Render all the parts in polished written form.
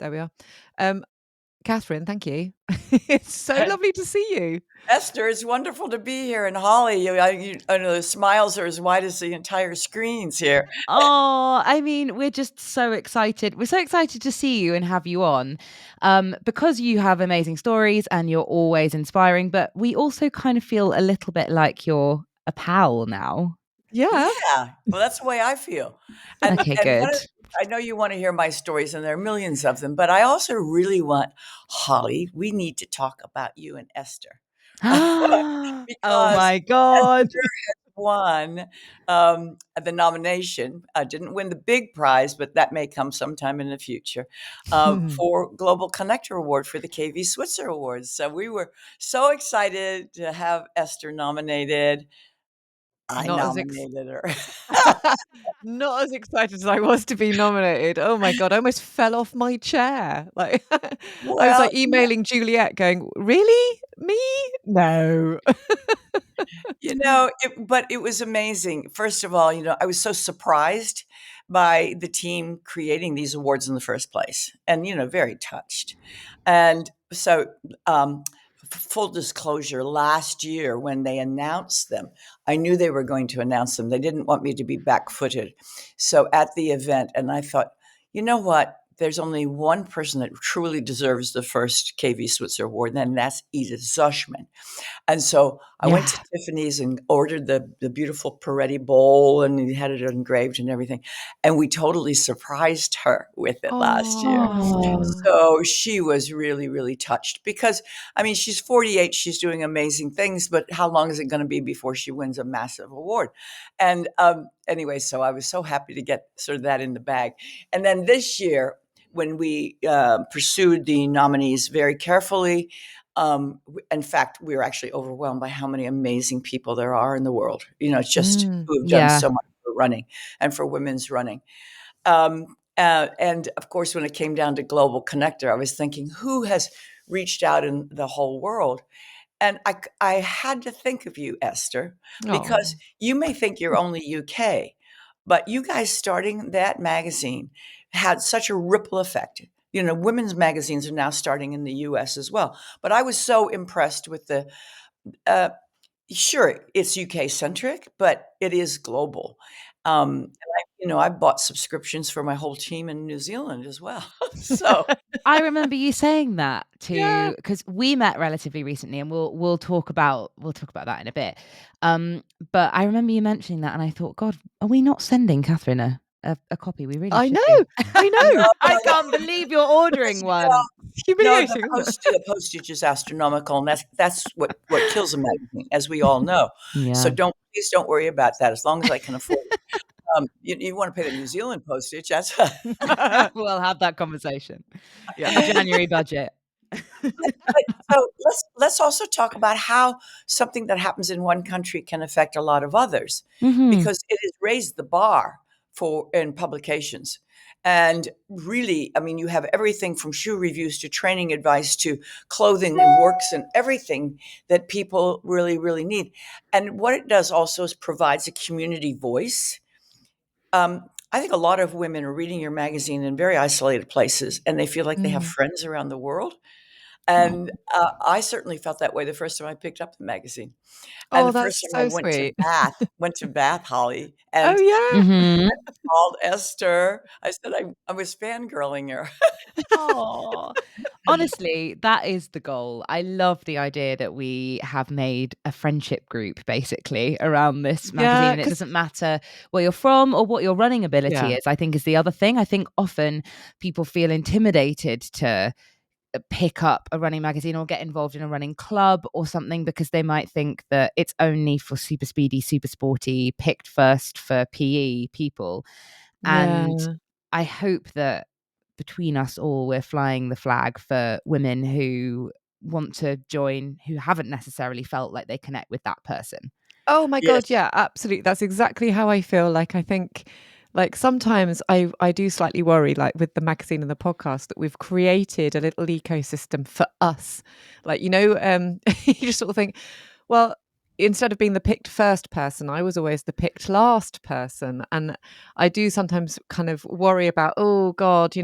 There we are. Kathrine, thank you. It's so lovely to see you. Esther, it's wonderful to be here. And Holly, I know the smiles are as wide as the entire screens here. Oh, I mean, we're just so excited. We're so excited to see you and have you on because you have amazing stories and you're always inspiring. But we also kind of feel a little bit like you're a pal now. Yeah. Well, that's the way I feel. And, Okay, and good. I know you want to hear my stories, and there are millions of them, but I also really want, Holly, we need to talk about you and Esther. Oh Because my God. Esther won the nomination. I didn't win the big prize, but that may come sometime in the future for Global Connector Award for the KV Switzer Awards. So we were so excited to have Esther nominated. I nominated her. Not as excited as I was to be nominated. Oh my God, I almost fell off my chair. Like I was Well, like emailing Juliet going, really? Me? No. but it was amazing. First of all, I was so surprised by the team creating these awards in the first place and, very touched. And so, full disclosure, last year when they announced them, I knew they were going to announce them. They didn't want me to be back-footed. So at the event, and I thought, you know what? There's only one person that truly deserves the first KV Switzer Award, and that's Edith Zushman. And so I went to Tiffany's and ordered the beautiful Peretti bowl, and he had it engraved and everything. And we totally surprised her with it last year. So she was really, really touched because, I mean, she's 48, she's doing amazing things, but how long is it going to be before she wins a massive award? And anyway, so I was so happy to get sort of that in the bag. And then this year, when we pursued the nominees very carefully, in fact, we were actually overwhelmed by how many amazing people there are in the world. It's just who have done so much for running and for women's running. And of course, when it came down to Global Connector, I was thinking, who has reached out in the whole world? And I had to think of you, Esther, because you may think you're only UK, but you guys starting that magazine had such a ripple effect. Women's magazines are now starting in the US as well. But I was so impressed with sure, it's UK centric, but it is global. And I bought subscriptions for my whole team in New Zealand as well. So I remember you saying that too, because we met relatively recently, and we'll talk about that in a bit. But I remember you mentioning that, and I thought, God, are we not sending Kathrine a copy? We really should be. I know. I can't believe you're ordering one. Humiliating. The postage is astronomical, and that's what kills a magazine, as we all know. Yeah. So please don't worry about that. As long as I can afford it. You want to pay the New Zealand postage? That's we'll have that conversation. Yeah, the January budget. So let's also talk about how something that happens in one country can affect a lot of others, because it has raised the bar in publications. And really, I mean, you have everything from shoe reviews to training advice to clothing and works and everything that people really, really need. And what it does also is provides a community voice. I think a lot of women are reading your magazine in very isolated places, and they feel like they have friends around the world. And I certainly felt that way the first time I picked up the magazine. And the first time I went to Bath, Holly, and I called Esther. I said I was fangirling her. Oh, honestly, that is the goal. I love the idea that we have made a friendship group basically around this magazine. And it doesn't matter where you're from or what your running ability is, I think is the other thing. I think often people feel intimidated to pick up a running magazine or get involved in a running club or something because they might think that it's only for super speedy, super sporty, picked first for PE people. And I hope that between us all, we're flying the flag for women who want to join, who haven't necessarily felt like they connect with that person. Oh my God, yeah, absolutely. That's exactly how I feel. Like, I think, like, sometimes I do slightly worry, like with the magazine and the podcast, that we've created a little ecosystem for us. Like, you just sort of think, well, instead of being the picked first person, I was always the picked last person. And I do sometimes kind of worry about, oh God,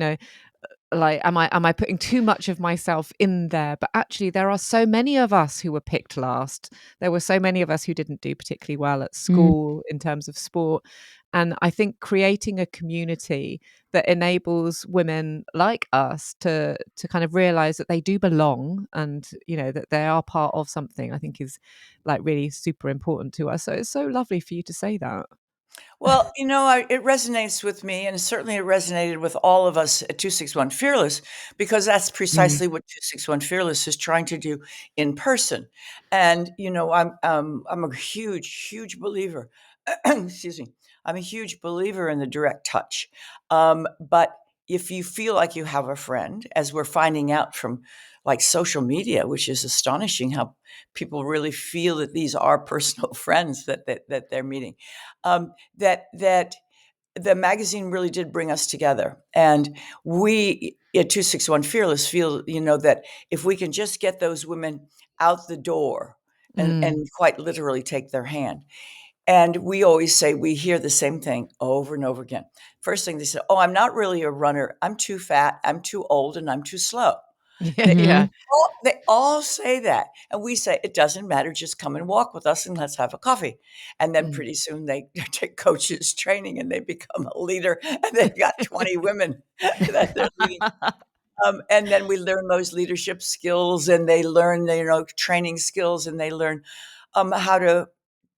like, am I putting too much of myself in there? But actually, there are so many of us who were picked last. There were so many of us who didn't do particularly well at school in terms of sport. And I think creating a community that enables women like us to kind of realize that they do belong, and that they are part of something, I think is like really super important to us. So it's so lovely for you to say that. Well, it resonates with me, and certainly it resonated with all of us at 261 Fearless, because that's precisely what 261 Fearless is trying to do in person. And I'm a huge, huge believer. Excuse me. I'm a huge believer in the direct touch. But if you feel like you have a friend, as we're finding out from like social media, which is astonishing how people really feel that these are personal friends that they're meeting. That the magazine really did bring us together. And we at 261 Fearless feel, that if we can just get those women out the door and quite literally take their hand. And we always say, we hear the same thing over and over again. First thing they say, oh, I'm not really a runner. I'm too fat. I'm too old, and I'm too slow. Yeah. They all say that. And we say, it doesn't matter. Just come and walk with us and let's have a coffee. And then pretty soon they take coaches training and they become a leader, and they've got 20 women that they're leading. And then we learn those leadership skills, and they learn, training skills, and they learn how to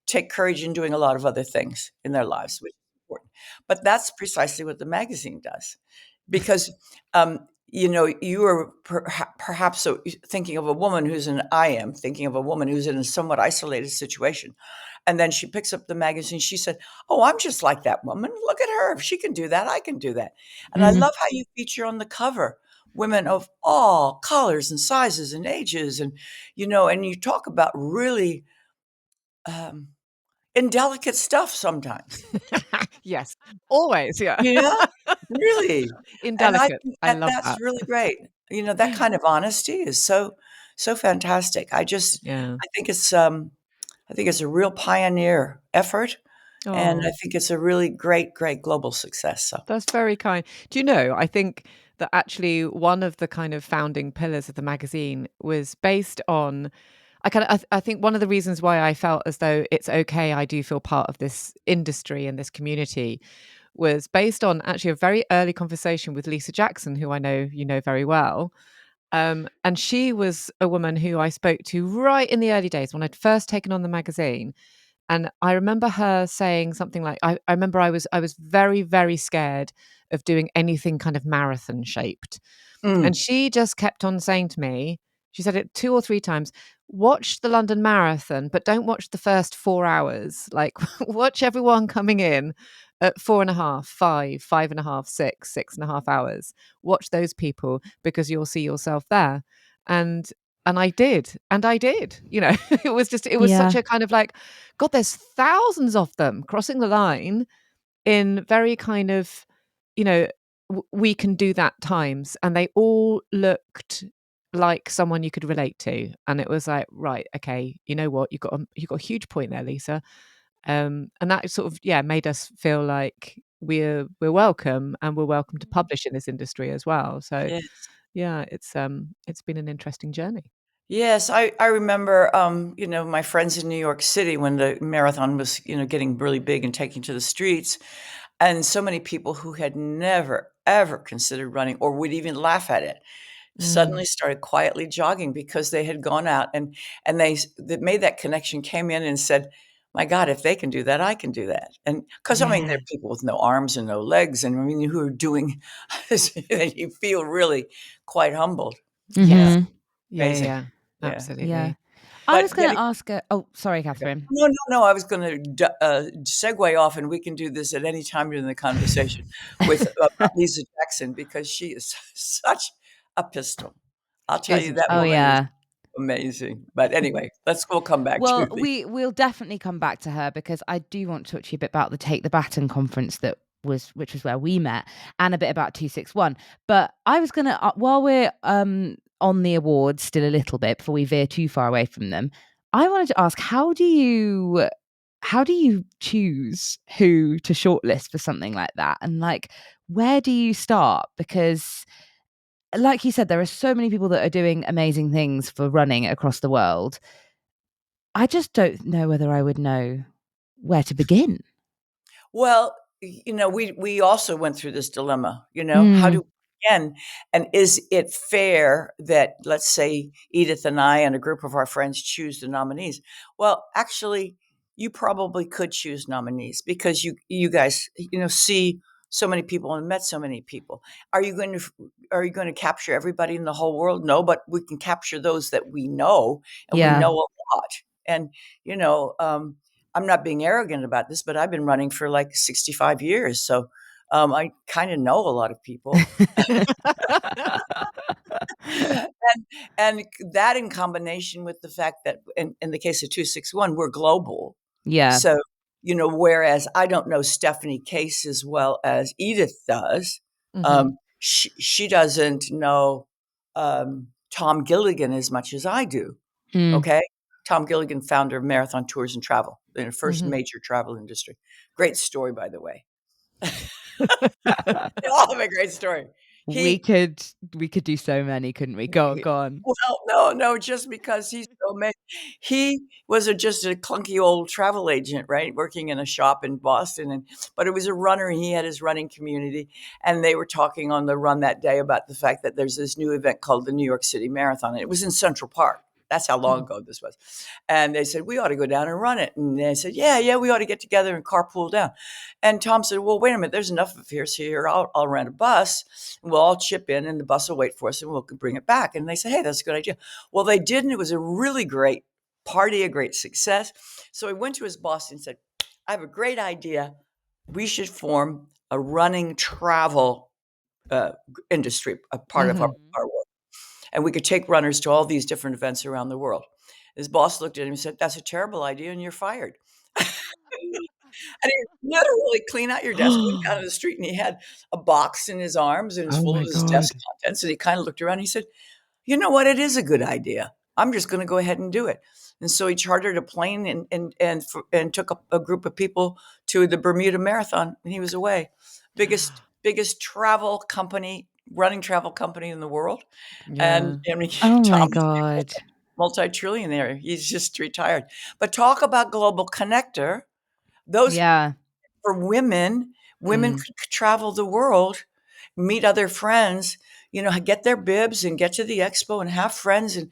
take courage in doing a lot of other things in their lives, which is important. But that's precisely what the magazine does. Because you are perhaps thinking of a woman I am thinking of a woman who's in a somewhat isolated situation. And then she picks up the magazine. She said, oh, I'm just like that woman. Look at her. If she can do that, I can do that. And I love how you feature on the cover women of all colors and sizes and ages. And, and you talk about really indelicate stuff sometimes. Yes, always. Yeah. Really. And I Indelicate. think I that love that's that. really great. That kind of honesty is so, so fantastic. Yeah. I think it's a real pioneer effort, and Oh, I think it's a really great, great global success. So, that's very kind. Do you know, I think that actually one of the kind of founding pillars of the magazine was based on I think one of the reasons why I felt as though it's okay, I do feel part of this industry and this community, was based on actually a very early conversation with Lisa Jackson, who I know you know very well. And she was a woman who I spoke to right in the early days when I'd first taken on the magazine. And I remember her saying something like, I remember I was very, very scared of doing anything kind of marathon shaped. And mm. she just kept on saying to me, she said it 2 or 3 times, watch the London Marathon, but don't watch the first 4 hours. Like, watch everyone coming in at 4.5, 5, 5.5, 6, 6.5 hours. Watch those people because you'll see yourself there. And I did. And I did. It was such Yeah. a kind of like, God, there's thousands of them crossing the line in very kind of, you know, we can do that times, and they all looked like someone you could relate to, and it was like, right, okay, you know what, you got a huge point there, Lisa. And that sort of made us feel like we're welcome, and we're welcome to publish in this industry as well. So Yes. yeah, it's been an interesting journey. Yes, I remember, my friends in New York City when the marathon was, getting really big and taking to the streets, and so many people who had never, ever considered running or would even laugh at it Mm, suddenly started quietly jogging because they had gone out and they made that connection, came in and said, "My God, if they can do that, I can do that." And because I mean, there yeah. are people with no arms and no legs, and I mean, who are doing, and you feel really quite humbled. Yeah, Yes. Mhm. Yeah, yeah, amazing. yeah. Yeah. Yeah. Absolutely. I But was gonna getting ask a oh, sorry, Okay. Kathryn. No, no, no, I was gonna segue off, and we can do this at any time during the conversation with about Lisa Jackson because she is such a pistol. I'll tell you Isn't that Oh, she? woman is yeah. amazing. But anyway, we'll come back to Well, the we'll definitely come back to her because I do want to talk to you a bit about the Take the Baton conference which was where we met, and a bit about 261. But I was gonna while we're on the awards still a little bit before we veer too far away from them, I wanted to ask how do you choose who to shortlist for something like that, and like where do you start? Because like you said, there are so many people that are doing amazing things for running across the world. I just don't know whether I would know where to begin. Well, we also went through this dilemma, how do we begin? And is it fair that, let's say, Edith and I and a group of our friends choose the nominees? Well, actually, you probably could choose nominees because you guys, see so many people and met so many people. Are you going to capture everybody in the whole world? No, but we can capture those that we know, and we Yeah. know a lot. And you know, I'm not being arrogant about this, but I've been running for like 65 years. So I kind of know a lot of people. and, and that in combination with the fact that in the case of 261, we're global. Yeah. So, whereas I don't know Stephanie Case as well as Edith does, she doesn't know Tom Gilligan as much as I do. Okay. Tom Gilligan, founder of Marathon Tours and Travel, in the first major travel industry. Great story, by the way. They all have a great story. we could do so many, couldn't we? Go on. Well, no, just because he's so amazing. He was just a clunky old travel agent, right? Working in a shop in Boston. But it was a runner, and he had his running community. And they were talking on the run that day about the fact that there's this new event called the New York City Marathon. And it was in Central Park. That's how long ago this was. And they said, we ought to go down and run it. And they said, yeah, we ought to get together and carpool down. And Tom said, well, wait a minute, there's enough of us here. I'll rent a bus, and we'll all chip in, and the bus will wait for us, and we'll bring it back. And they said, hey, that's a good idea. Well, they did, and it was a really great party, a great success. So he went to his boss and said, I have a great idea. We should form a running travel industry, a part of our work. And we could take runners to all these different events around the world. His boss looked at him and said, that's a terrible idea, and you're fired. And he literally clean out your desk, went down to the street, and he had a box in his arms, and it was Oh full of my his God. desk contents. And he kind of looked around. And he said, you know what? It is a good idea. I'm just going to go ahead and do it. And so he chartered a plane and took a group of people to the Bermuda Marathon, and he was away. Biggest travel company, running travel company in the world. Yeah. And Oh my Tom's God. multi-trillionaire. He's just retired. But talk about global connector. Those Yeah. for women could travel the world, meet other friends, get their bibs and get to the expo and have friends and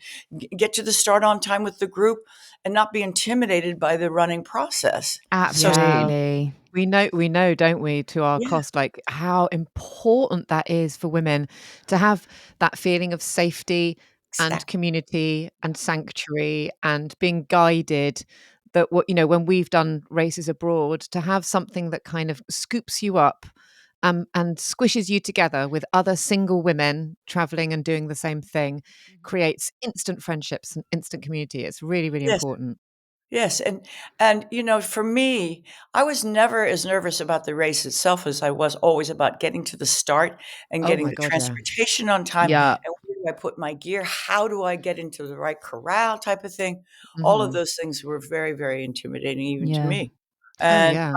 get to the start on time with the group and not be intimidated by the running process. So Absolutely. We know, don't we, to our yeah, cost, like how important that is for women to have that feeling of safety and exactly. community and sanctuary and being guided. That when we've done races abroad, to have something that kind of scoops you up and squishes you together with other single women traveling and doing the same thing, creates instant friendships and instant community. It's really, really Yes. important. Yes, and for me, I was never as nervous about the race itself as I was always about getting to the start and Oh getting my the God, yeah. transportation on time, Yeah. and where do I put my gear? How do I get into the right corral type of thing? All of Mhm. those things were very, very intimidating even to Yeah. me. Oh, And, yeah.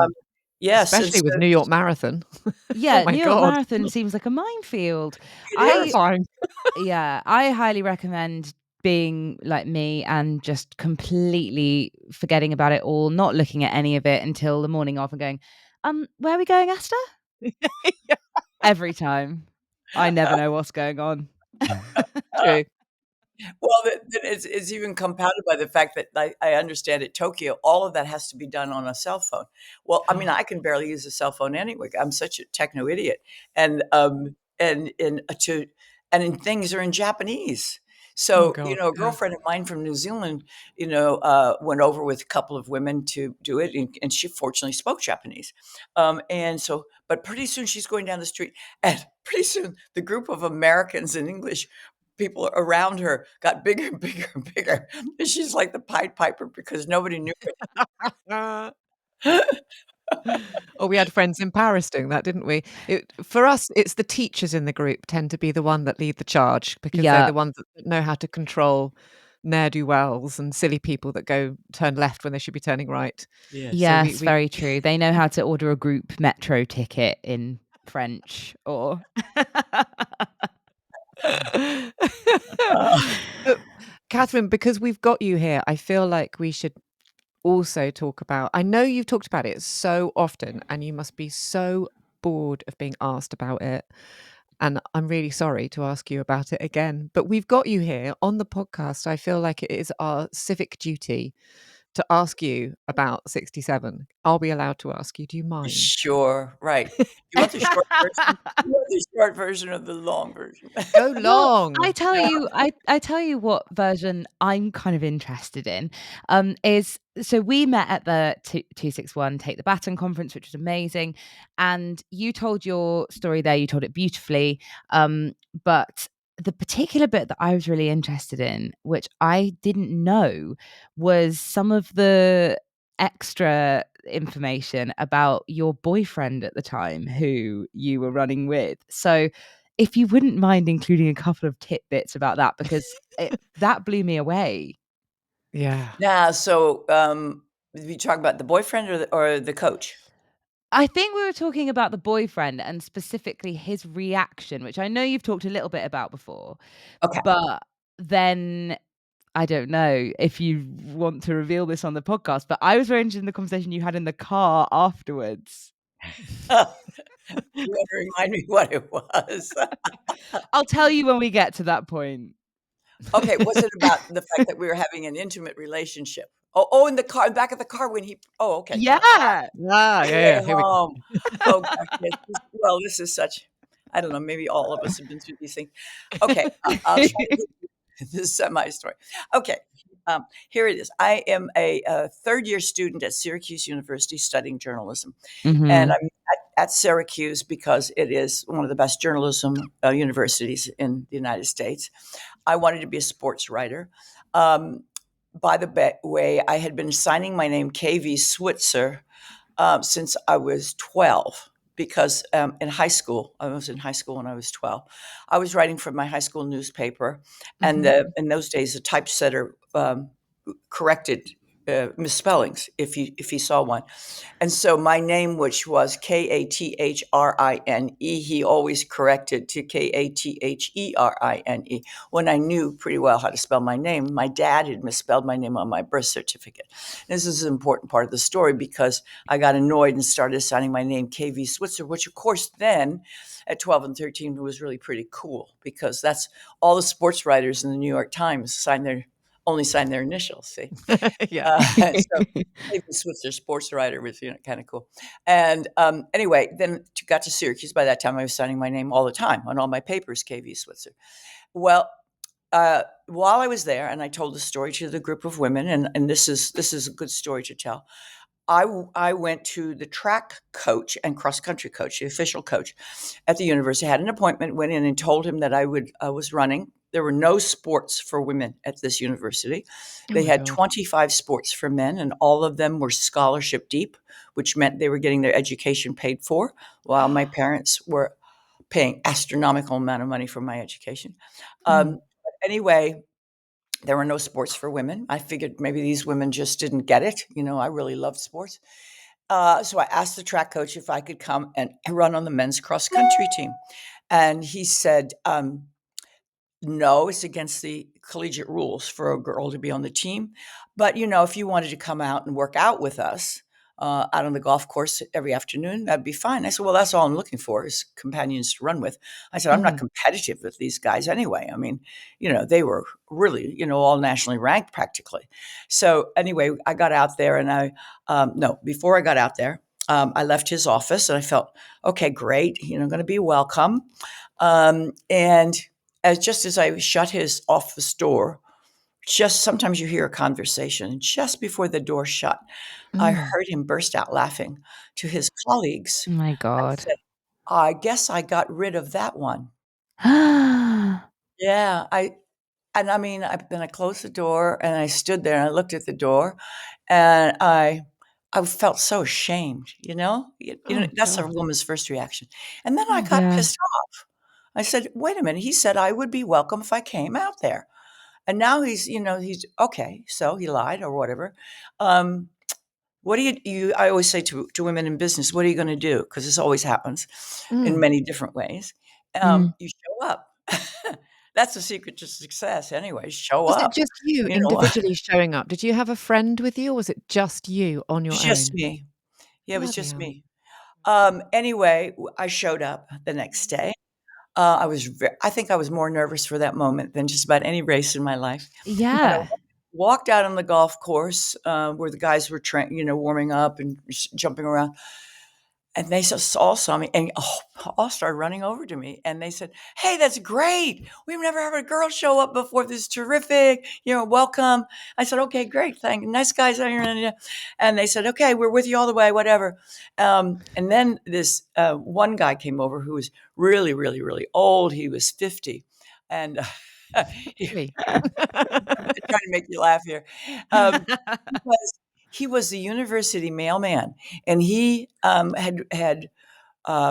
yes, and Especially so with New York Marathon. Oh Yeah. my New York God. Marathon seems like a minefield. it is. Terrifying. I highly recommend being like me and just completely forgetting about it all, not looking at any of it until the morning of and going, where are we going, Esther? Every time. I never know what's going on. True. Well, it's even compounded by the fact that I understand at Tokyo, all of that has to be done on a cell phone. Well, I mean, I can barely use a cell phone anyway. I'm such a techno idiot, and things are in Japanese. Oh So God. a Yeah. girlfriend of mine from New Zealand, went over with a couple of women to do it, and she fortunately spoke Japanese, but pretty soon she's going down the street, and pretty soon the group of Americans in English people around her got bigger and bigger and bigger. And she's like the Pied Piper because nobody knew it. Or we had friends in Paris doing that, didn't we? For us, it's the teachers in the group tend to be the one that lead the charge because they're Yeah. the ones that know how to control ne'er-do-wells and silly people that go turn left when they should be turning right. Yes. So Yes, very true. They know how to order a group metro ticket in French or But Kathrine, because we've got you here, I feel like we should also talk about, I know you've talked about it so often and you must be so bored of being asked about it. And I'm really sorry to ask you about it again, but we've got you here on the podcast. I feel like it is our civic duty to ask you about 67. Are we allowed to ask you? Do you mind? Sure, right. You want the short version? You want the short version or the long version? Go Well, long. I tell you what version I'm kind of interested in, is so we met at the 261 Take the Baton conference, which was amazing, and you told your story there. You told it beautifully, but the particular bit that I was really interested in, which I didn't know, was some of the extra information about your boyfriend at the time who you were running with. So if you wouldn't mind including a couple of tidbits about that, because that blew me away. Yeah. Yeah, so, did we talk about the boyfriend or the coach? I think we were talking about the boyfriend and specifically his reaction, which I know you've talked a little bit about before, Okay. but then I don't know if you want to reveal this on the podcast, but I was very interested in the conversation you had in the car afterwards. You wanna remind me what it was? I'll tell you when we get to that point. Okay, was it about the fact that we were having an intimate relationship? Oh, in the car, back of the car when he okay. Yeah. Ah, yeah, On the yeah. way Here we go. home. Oh gosh, yes, this is such I don't know, maybe all of us have been through these things. Okay, I'll try to give you the semi story. Okay, here it is. I am a third-year student at Syracuse University studying journalism, and Mhm. I'm at Syracuse because it is one of the best journalism, universities in the United States. I wanted to be a sports writer. Um, by the way, I had been signing my name KV Switzer since I was 12 because in high school, I was in high school when I was 12. I was writing for my high school newspaper, and Mhm. in those days, the typesetter corrected misspellings if he saw one. And so my name, which was Kathrine, he always corrected to Katherine when I knew pretty well how to spell my name. My dad had misspelled my name on my birth certificate. This is an important part of the story because I got annoyed and started signing my name KV Switzer, which of course then at 12 and 13 was really pretty cool because that's all the sports writers in the New York Times only sign their initials, see? Yeah. So maybe Switzer sports writer was, kind of cool. And anyway, then got to Syracuse. By that time, I was signing my name all the time on all my papers, KV Switzer. Well, while I was there, and I told the story to the group of women, and this is a good story to tell. I went to the track coach and cross country coach, the official coach at the university. I had an appointment, went in and told him that I was running. There were no sports for women at this university. Oh They my had God. 25 sports for men, and all of them were scholarship deep, which meant they were getting their education paid for, while my parents were paying astronomical amount of money for my education. Mm. But anyway, there were no sports for women. I figured maybe these women just didn't get it. I really loved sports. So I asked the track coach if I could come and run on the men's cross country team. And he said, no, it's against the collegiate rules for a girl to be on the team. But, if you wanted to come out and work out with us out on the golf course every afternoon, that'd be fine. I said, well, that's all I'm looking for is companions to run with. I said, I'm not Mhm. competitive with these guys anyway. I mean, they were really, all nationally ranked practically. So anyway, I got out there and no, before I got out there, I left his office and I felt, okay, great. I'm going to be welcome. And just as I shut his office door, just sometimes you hear a conversation. Just before the door shut, I Mm. heard him burst out laughing to his colleagues Oh my and God. said, I guess I got rid of that one. Yeah, I mean, I closed the door and I stood there and I looked at the door and I felt so ashamed, Oh that's a God. woman's first reaction. And then I Mm. got Yeah. pissed off. I said, wait a minute. He said I would be welcome if I came out there. And now he's okay. So he lied or whatever. Um, what do I always say to women in business, what are you going to do? Because this always happens in Mm. many different ways. Mm. You show up. That's the secret to success anyway. Show Was it up. just you You know, individually showing up? Did you have a friend with you, or was it just you on it your was just own? me. Yeah, it was Bloody just hell. me. Anyway, I showed up the next day. I think I was more nervous for that moment than just about any race in my life. And I Yeah. walked out on the golf course where the guys were warming up and jumping around. And they all saw me and all started running over to me. And they said, "Hey, that's great. We've never had a girl show up before. This is terrific. Welcome." I said, "Okay, great. Thank you. Nice guys." And they said, "Okay, we're with you all the way, whatever." And then this one guy came over who was really, really, really old. He was 50. And he, Really? trying to make you laugh here. Because he was the university mailman, and he had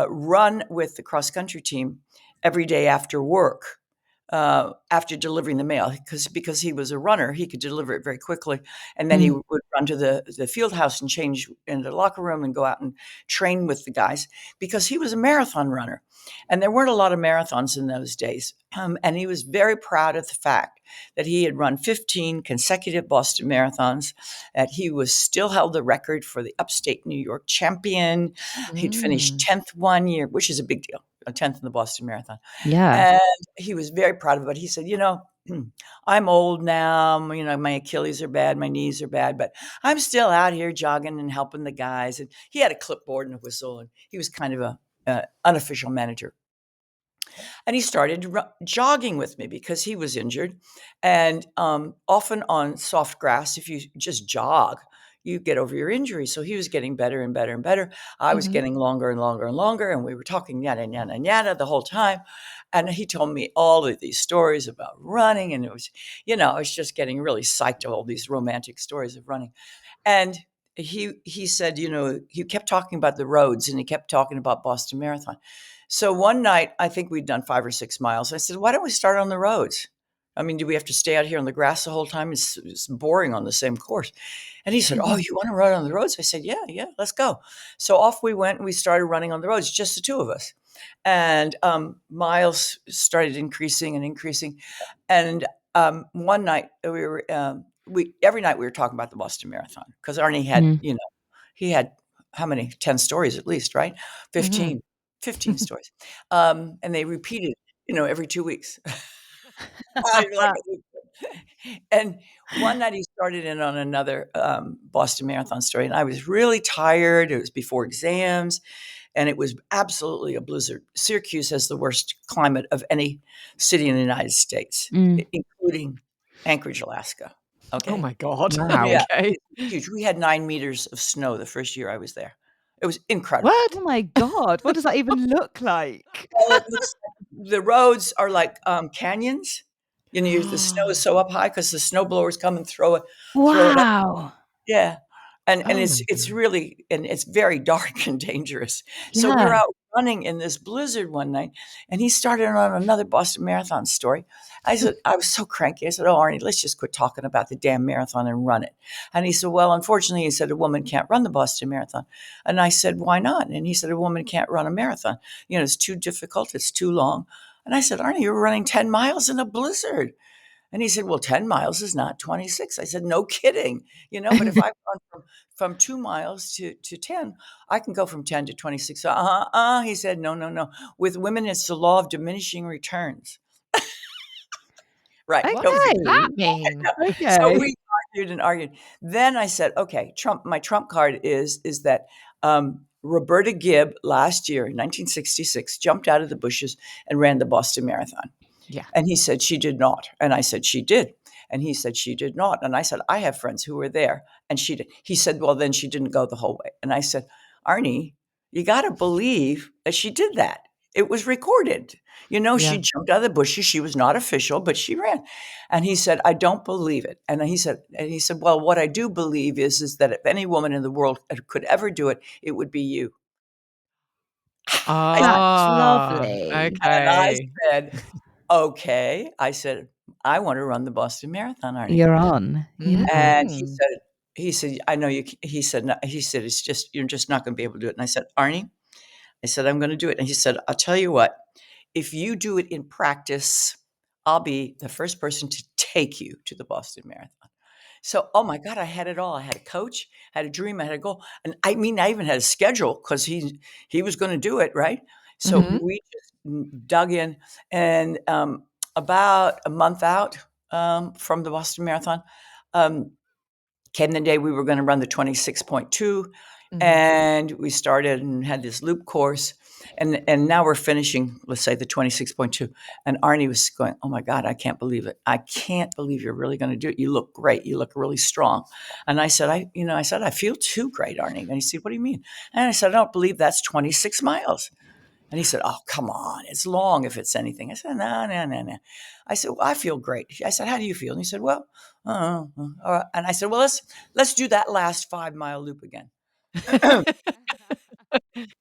run with the cross country team every day after work, after delivering the mail, because he was a runner, he could deliver it very quickly, and then he would run to the field house and change in the locker room and go out and train with the guys because he was a marathon runner, and there weren't a lot of marathons in those days. And he was very proud of the fact that he had run 15 consecutive Boston marathons, that he was still held the record for the upstate New York champion. He'd finished 10th one year, which is a big deal, a 10th in the Boston Marathon. Yeah. And he was very proud of it. He said, I'm old now. My Achilles are bad, my knees are bad, but I'm still out here jogging and helping the guys. And he had a clipboard and a whistle, and he was kind of a unofficial manager. And he started jogging with me because he was injured. And often on soft grass, if you just jog, you get over your injury. So he was getting better and better and better. I was getting longer and longer and longer. And we were talking yada, yada, yada the whole time. And he told me all of these stories about running. And it was, I was just getting really psyched of all these romantic stories of running. And he said, he kept talking about the roads and he kept talking about Boston Marathon. So one night, I think we'd done 5 or 6 miles. I said, "Why don't we start on the roads? I mean, do we have to stay out here on the grass the whole time? It's boring on the same course." And he said, "Oh, you want to run on the roads?" I said, "Yeah, yeah, let's go." So off we went and we started running on the roads, just the two of us. And miles started increasing and increasing. And one night every night we were talking about the Boston Marathon because Arnie had, he had how many? 10 stories at least, right? 15. 15 stories. And they repeated, every 2 weeks. I like it. And one night he started in on another Boston Marathon story, and I was really tired. It was before exams, and it was absolutely a blizzard. Syracuse has the worst climate of any city in the United States, including Anchorage, Alaska. Okay. Oh my God. Wow. Yeah, Okay. it's huge. We had 9 meters of snow the first year I was there. It was incredible. What? Oh my God. What does that even look like? Well, it looks the roads are like, canyons. The snow is so up high because the snow blowers come and throw it up. Wow. Yeah. And Oh my it's God. really and it's very dark and dangerous. So we were Yeah. out running in this blizzard one night, and he started on another Boston Marathon story. I was so cranky. I said, "Oh, Arnie, let's just quit talking about the damn marathon and run it." And he said, "Well, unfortunately," he said, "a woman can't run the Boston Marathon." And I said, "Why not?" And he said, "A woman can't run a marathon. It's too difficult. It's too long." And I said, "Arnie, you're running 10 miles in a blizzard." And he said, "Well, 10 miles is not 26." I said, "No kidding. But if I've gone from 2 miles to 10, I can go from 10 to 26. He said, "No, no, no. With women, it's the law of diminishing returns." Right. What What Don't does does forget. that that mean? No. So Okay. we argued and argued. Then I said, "Okay, my trump card is that Roberta Gibb last year in 1966 jumped out of the bushes and ran the Boston Marathon." Yeah. And he said, "She did not." And I said, "She did." And he said, "She did not." And I said, "I have friends who were there and she did." He said, "Well, then she didn't go the whole way." And I said, "Arnie, you got to believe that she did that. It was recorded. Yeah. She jumped out of the bushes. She was not official, but she ran." And he said, "I don't believe it." And he said, "Well, what I do believe is that if any woman in the world could ever do it, it would be you." I said, That's Ah, lovely. and I okay. said, "Okay." I said, "I want to run the Boston Marathon, Arnie." You're on. Yeah. And Mhm. he said, "I know you." He said, "No," he said, "It's just you're just not going to be able to do it." And I said, "Arnie," I said, "I'm going to do it." And he said, "I'll tell you what, if you do it in practice, I'll be the first person to take you to the Boston Marathon. So, oh my God, I had it all. I had a coach, had a dream, I had a goal. And I mean, I even had a schedule because he was going to do it, right? So we just dug in. And about a month out from the Boston Marathon, came the day we were going to run the 26.2. And we started and had this loop course. And now we're finishing, let's say, the 26.2. And Arnie was going, oh my God, I can't believe it. I can't believe you're really going to do it. You look great. You look really strong. And I said, I feel too great, Arnie. And he said, what do you mean? And I said, I don't believe that's 26 miles. And he said, oh, come on. It's long if it's anything. I said, no. I said, well, I feel great. I said, how do you feel? And he said, well, and I said, well, let's do that last 5-mile loop again.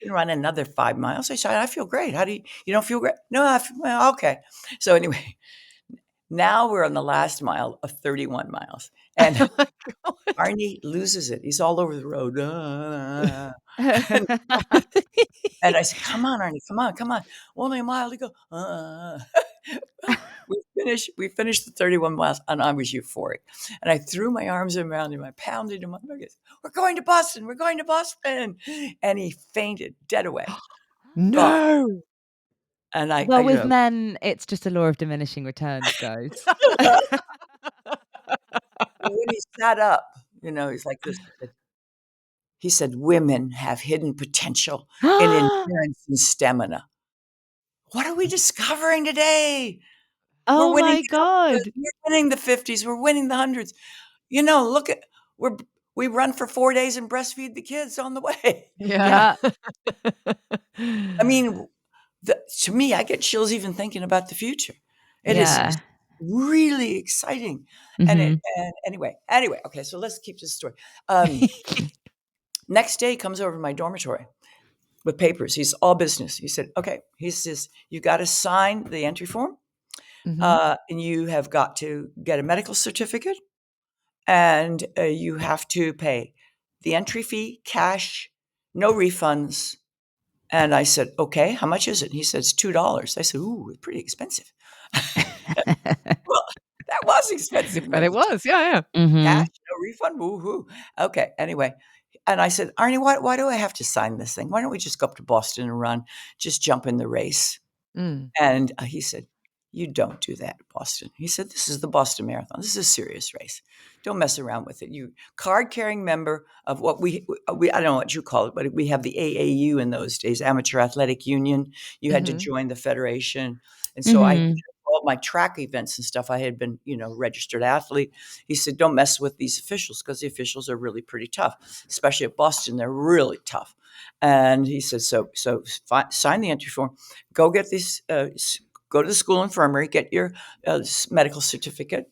Run another 5 miles. I said, I feel great. How do you don't feel great? No, well, okay. So anyway, now we're on the last mile of 31 miles. And Arnie loses it. He's all over the road. And I said, come on, Arnie, come on. Only a mile to go. We finished the 31 miles, and I was euphoric. And I threw my arms around him. I pounded him on the back. We're going to Boston. We're going to Boston. And he fainted dead away. No. And well, with men, it's just a law of diminishing returns, guys. When he sat up, he's like this. He said, women have hidden potential in endurance and stamina. What are we discovering today? Oh my God. We're winning the 50s. We're winning the 100s. Look at, we run for 4 days and breastfeed the kids on the way. Yeah. I mean, to me, I get chills even thinking about the future. It is really exciting. And anyway, okay, so let's keep this story. Next day, he comes over to my dormitory with papers. He's all business. He said, okay, he says, you got to sign the entry form. And you have got to get a medical certificate, and you have to pay the entry fee, cash, no refunds. And I said, okay, how much is it? He says, $2. I said, ooh, it's pretty expensive. Well, that was expensive. But it was, yeah. Cash, no refund, woohoo. Okay, anyway. And I said, Arnie, why do I have to sign this thing? Why don't we just go up to Boston and run? Just jump in the race. And he said, you don't do that, Boston. He said, this is the Boston Marathon. This is a serious race. Don't mess around with it. You card-carrying member of what we I don't know what you call it, but we have the AAU in those days, Amateur Athletic Union. You had to join the federation. And so I all my track events and stuff, I had been, registered athlete. He said, don't mess with these officials because the officials are really pretty tough, especially at Boston. They're really tough. And he said, so sign the entry form, go get this, go to the school infirmary, get your medical certificate,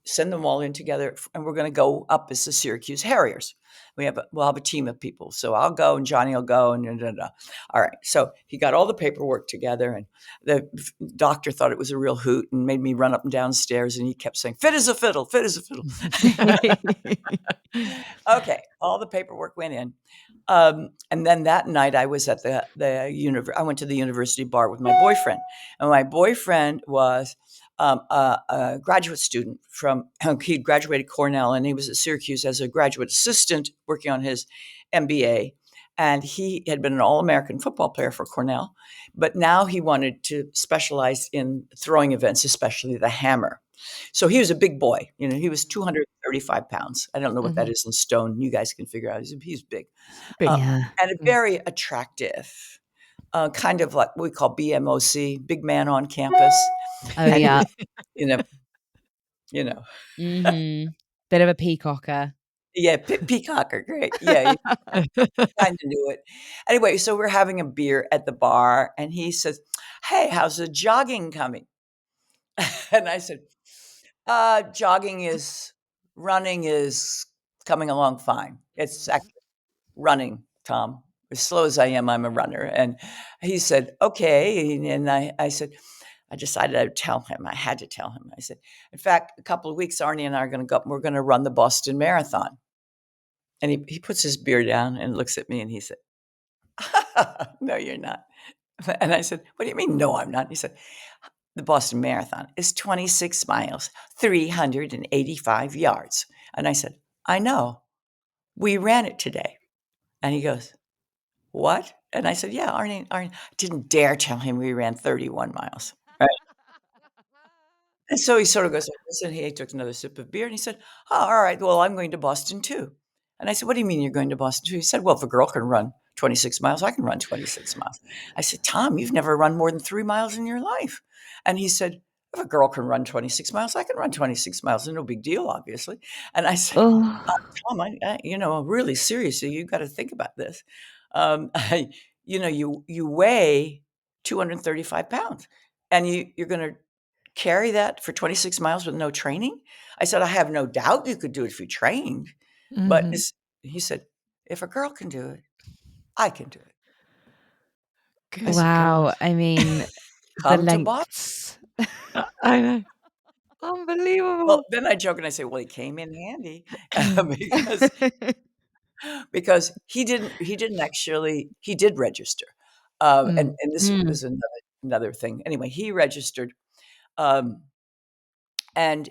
send them all in together, and we're going to go up as the Syracuse Harriers. We'll have a team of people. So I'll go and Johnny will go and all right. So he got all the paperwork together, and the doctor thought it was a real hoot and made me run up and down stairs, and he kept saying, fit as a fiddle, fit as a fiddle. Okay. All the paperwork went in. And then that night I was at I went to the university bar with my boyfriend, and my boyfriend was a graduate student he graduated Cornell, and he was at Syracuse as a graduate assistant working on his MBA. And he had been an All-American football player for Cornell, but now he wanted to specialize in throwing events, especially the hammer. So he was a big boy. He was 235 pounds. I don't know what that is in stone. You guys can figure out. He's big. And very attractive. Kind of like what we call BMOC, big man on campus. Oh, yeah. Bit of a peacocker. Yeah, peacocker, great. Yeah, kind of knew it. Anyway, so we're having a beer at the bar, and he says, hey, how's the jogging coming? And I said, running is coming along fine. It's actually running, Tom. As slow as I am, I'm a runner. And he said, okay. And I said, I decided I would tell him. I had to tell him. I said, in fact, a couple of weeks, Arnie and I are going to go up and we're going to run the Boston Marathon. And he puts his beer down and looks at me and he said, no, you're not. And I said, what do you mean, no, I'm not? And he said, the Boston Marathon is 26 miles, 385 yards. And I said, I know. We ran it today. And he goes, what? And I said, yeah, Arnie didn't dare tell him we ran 31 miles. Right. And so he sort of goes like this, and he took another sip of beer, and he said, oh, all right, well, I'm going to Boston too. And I said, what do you mean you're going to Boston too? He said, well, if a girl can run 26 miles, I can run 26 miles. I said, Tom, you've never run more than 3 miles in your life. And he said, if a girl can run 26 miles, I can run 26 miles. No big deal, obviously. And I said, Oh, Tom, really seriously, you got to think about this. You weigh 235 pounds, and you're going to carry that for 26 miles with no training? I said, I have no doubt you could do it if you trained. But he said, if a girl can do it, I can do it. Good wow. God. I mean, the Come to Boston. lengths. I know. Unbelievable. Well, then I joke and I say, well, he came in handy because he didn't actually, he did register. And this was another thing. Anyway, he registered. And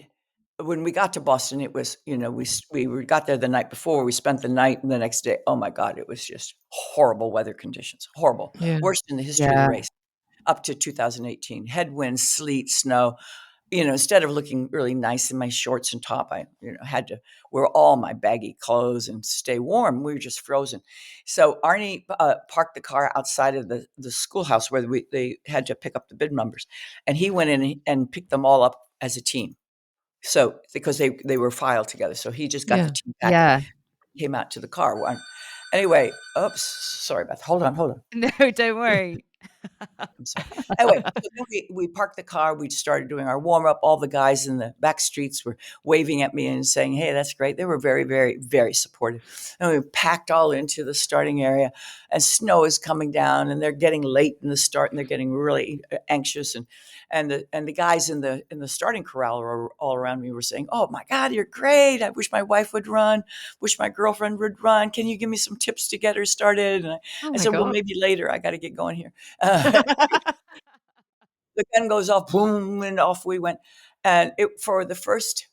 when we got to Boston, it was, we got there the night before. We spent the night, and the next day, oh my God, it was just horrible weather conditions. Horrible. Yeah. Worst in the history of the Yeah. race up to 2018. Headwinds, sleet, snow. Instead of looking really nice in my shorts and top, I, had to wear all my baggy clothes and stay warm. We were just frozen. So Arnie parked the car outside of the schoolhouse where they had to pick up the bib numbers, and he went in and picked them all up as a team. So because they were filed together, so he just got the team packet, Yeah. came out to the car. Anyway, oops, sorry about that. Hold on. No, don't worry. I'm sorry. Anyway, so then we parked the car. We started doing our warm up. All the guys in the back streets were waving at me and saying, "Hey, that's great." They were very, very, very supportive. And we packed all into the starting area, and snow is coming down, and they're getting late in the start, and they're getting really anxious. And the guys in the starting corral all around me were saying, "Oh my God, you're great! I wish my wife would run. Wish my girlfriend would run. Can you give me some tips to get her started?" And Oh I my said, "Well, God. maybe later. I got to get going here." The gun goes off, boom, and off we went. And for the first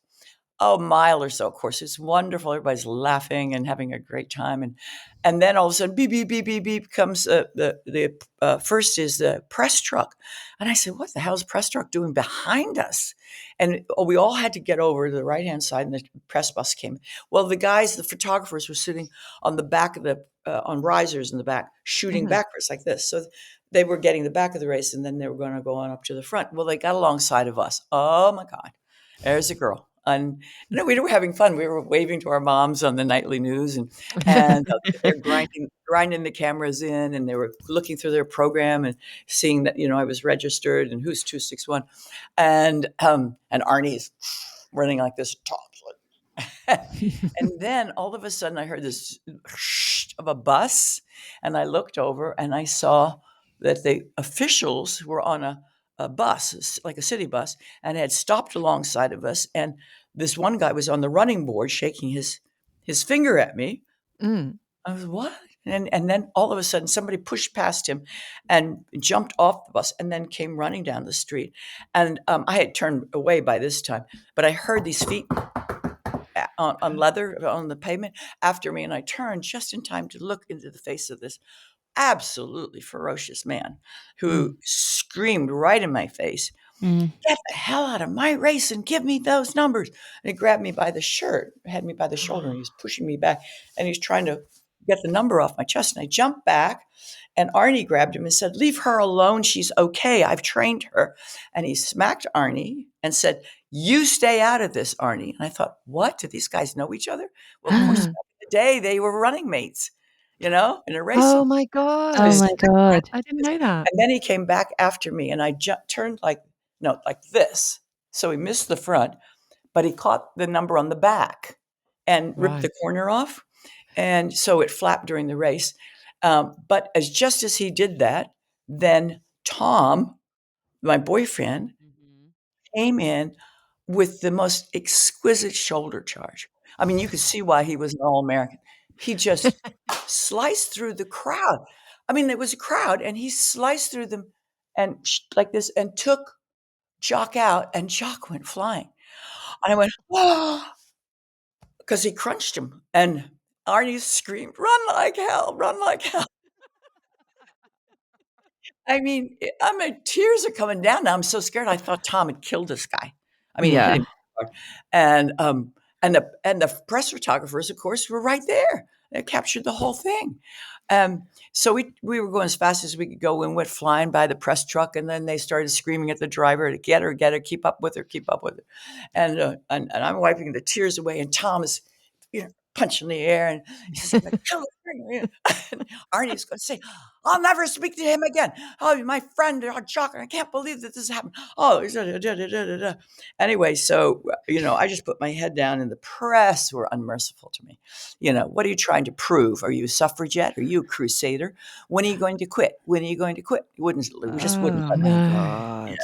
mile or so, of course, it's wonderful. Everybody's laughing and having a great time. And then all of a sudden, beep, beep, beep, beep, beep comes the first is the press truck. And I said, what the hell is press truck doing behind us? And we all had to get over to the right-hand side, and the press bus came. Well, the photographers were sitting on the back of on risers in the back, shooting backwards like this. So they were getting the back of the race, and then they were going to go on up to the front. Well, they got alongside of us. Oh, my God. There's a girl. And we were having fun. We were waving to our moms on the nightly news, and they're grinding the cameras in, and they were looking through their program and seeing that I was registered and who's 261, and Arnie's running like this top. And then all of a sudden I heard this of a bus, and I looked over and I saw that the officials were on a bus, like a city bus, and had stopped alongside of us. And this one guy was on the running board shaking his finger at me. I was, what? And then all of a sudden somebody pushed past him and jumped off the bus and then came running down the street. And I had turned away by this time, but I heard these feet on leather on the pavement after me, and I turned just in time to look into the face of this absolutely ferocious man who screamed right in my face, "Get the hell out of my race and give me those numbers!" And he grabbed me by the shirt, had me by the shoulder, and he was pushing me back, and he was trying to get the number off my chest. And I jumped back, and Arnie grabbed him and said, "Leave her alone. She's okay. I've trained her." And he smacked Arnie and said, "You stay out of this, Arnie." And I thought, what? Do these guys know each other? Well, of course, back in the day, they were running mates, in a racing. Oh my God. Oh my God. I didn't know that. And then he came back after me, and I turned like this. So he missed the front, but he caught the number on the back and ripped the corner off. And so it flapped during the race. But just as he did that, then Tom, my boyfriend, came in with the most exquisite shoulder charge. I mean, you could see why he was an All-American. He just sliced through the crowd. I mean, there was a crowd, and he sliced through them and like this, and took Jock out, and Jock went flying. And I went, "Oh," because he crunched him. And Arnie screamed, "Run like hell, run like hell." I mean, tears are coming down now. I'm so scared. I thought Tom had killed this guy. I mean, he hit Yeah. him hard. And the press photographers, of course, were right there. They captured the whole thing. So we were going as fast as we could go and went flying by the press truck, and then they started screaming at the driver to get her, keep up with her, keep up with her. And I'm wiping the tears away, and Tom is, punching the air, and he says, "I'm gonna kill her." And Arnie's going to say, "I'll never speak to him again. Oh, my friend, Chuck, I can't believe that this happened." Oh, anyway, so I just put my head down, and the press were unmerciful to me. What are you trying to prove? Are you a suffragette? Are you a crusader? When are you going to quit? When are you going to quit? We just wouldn't Oh let my No. God.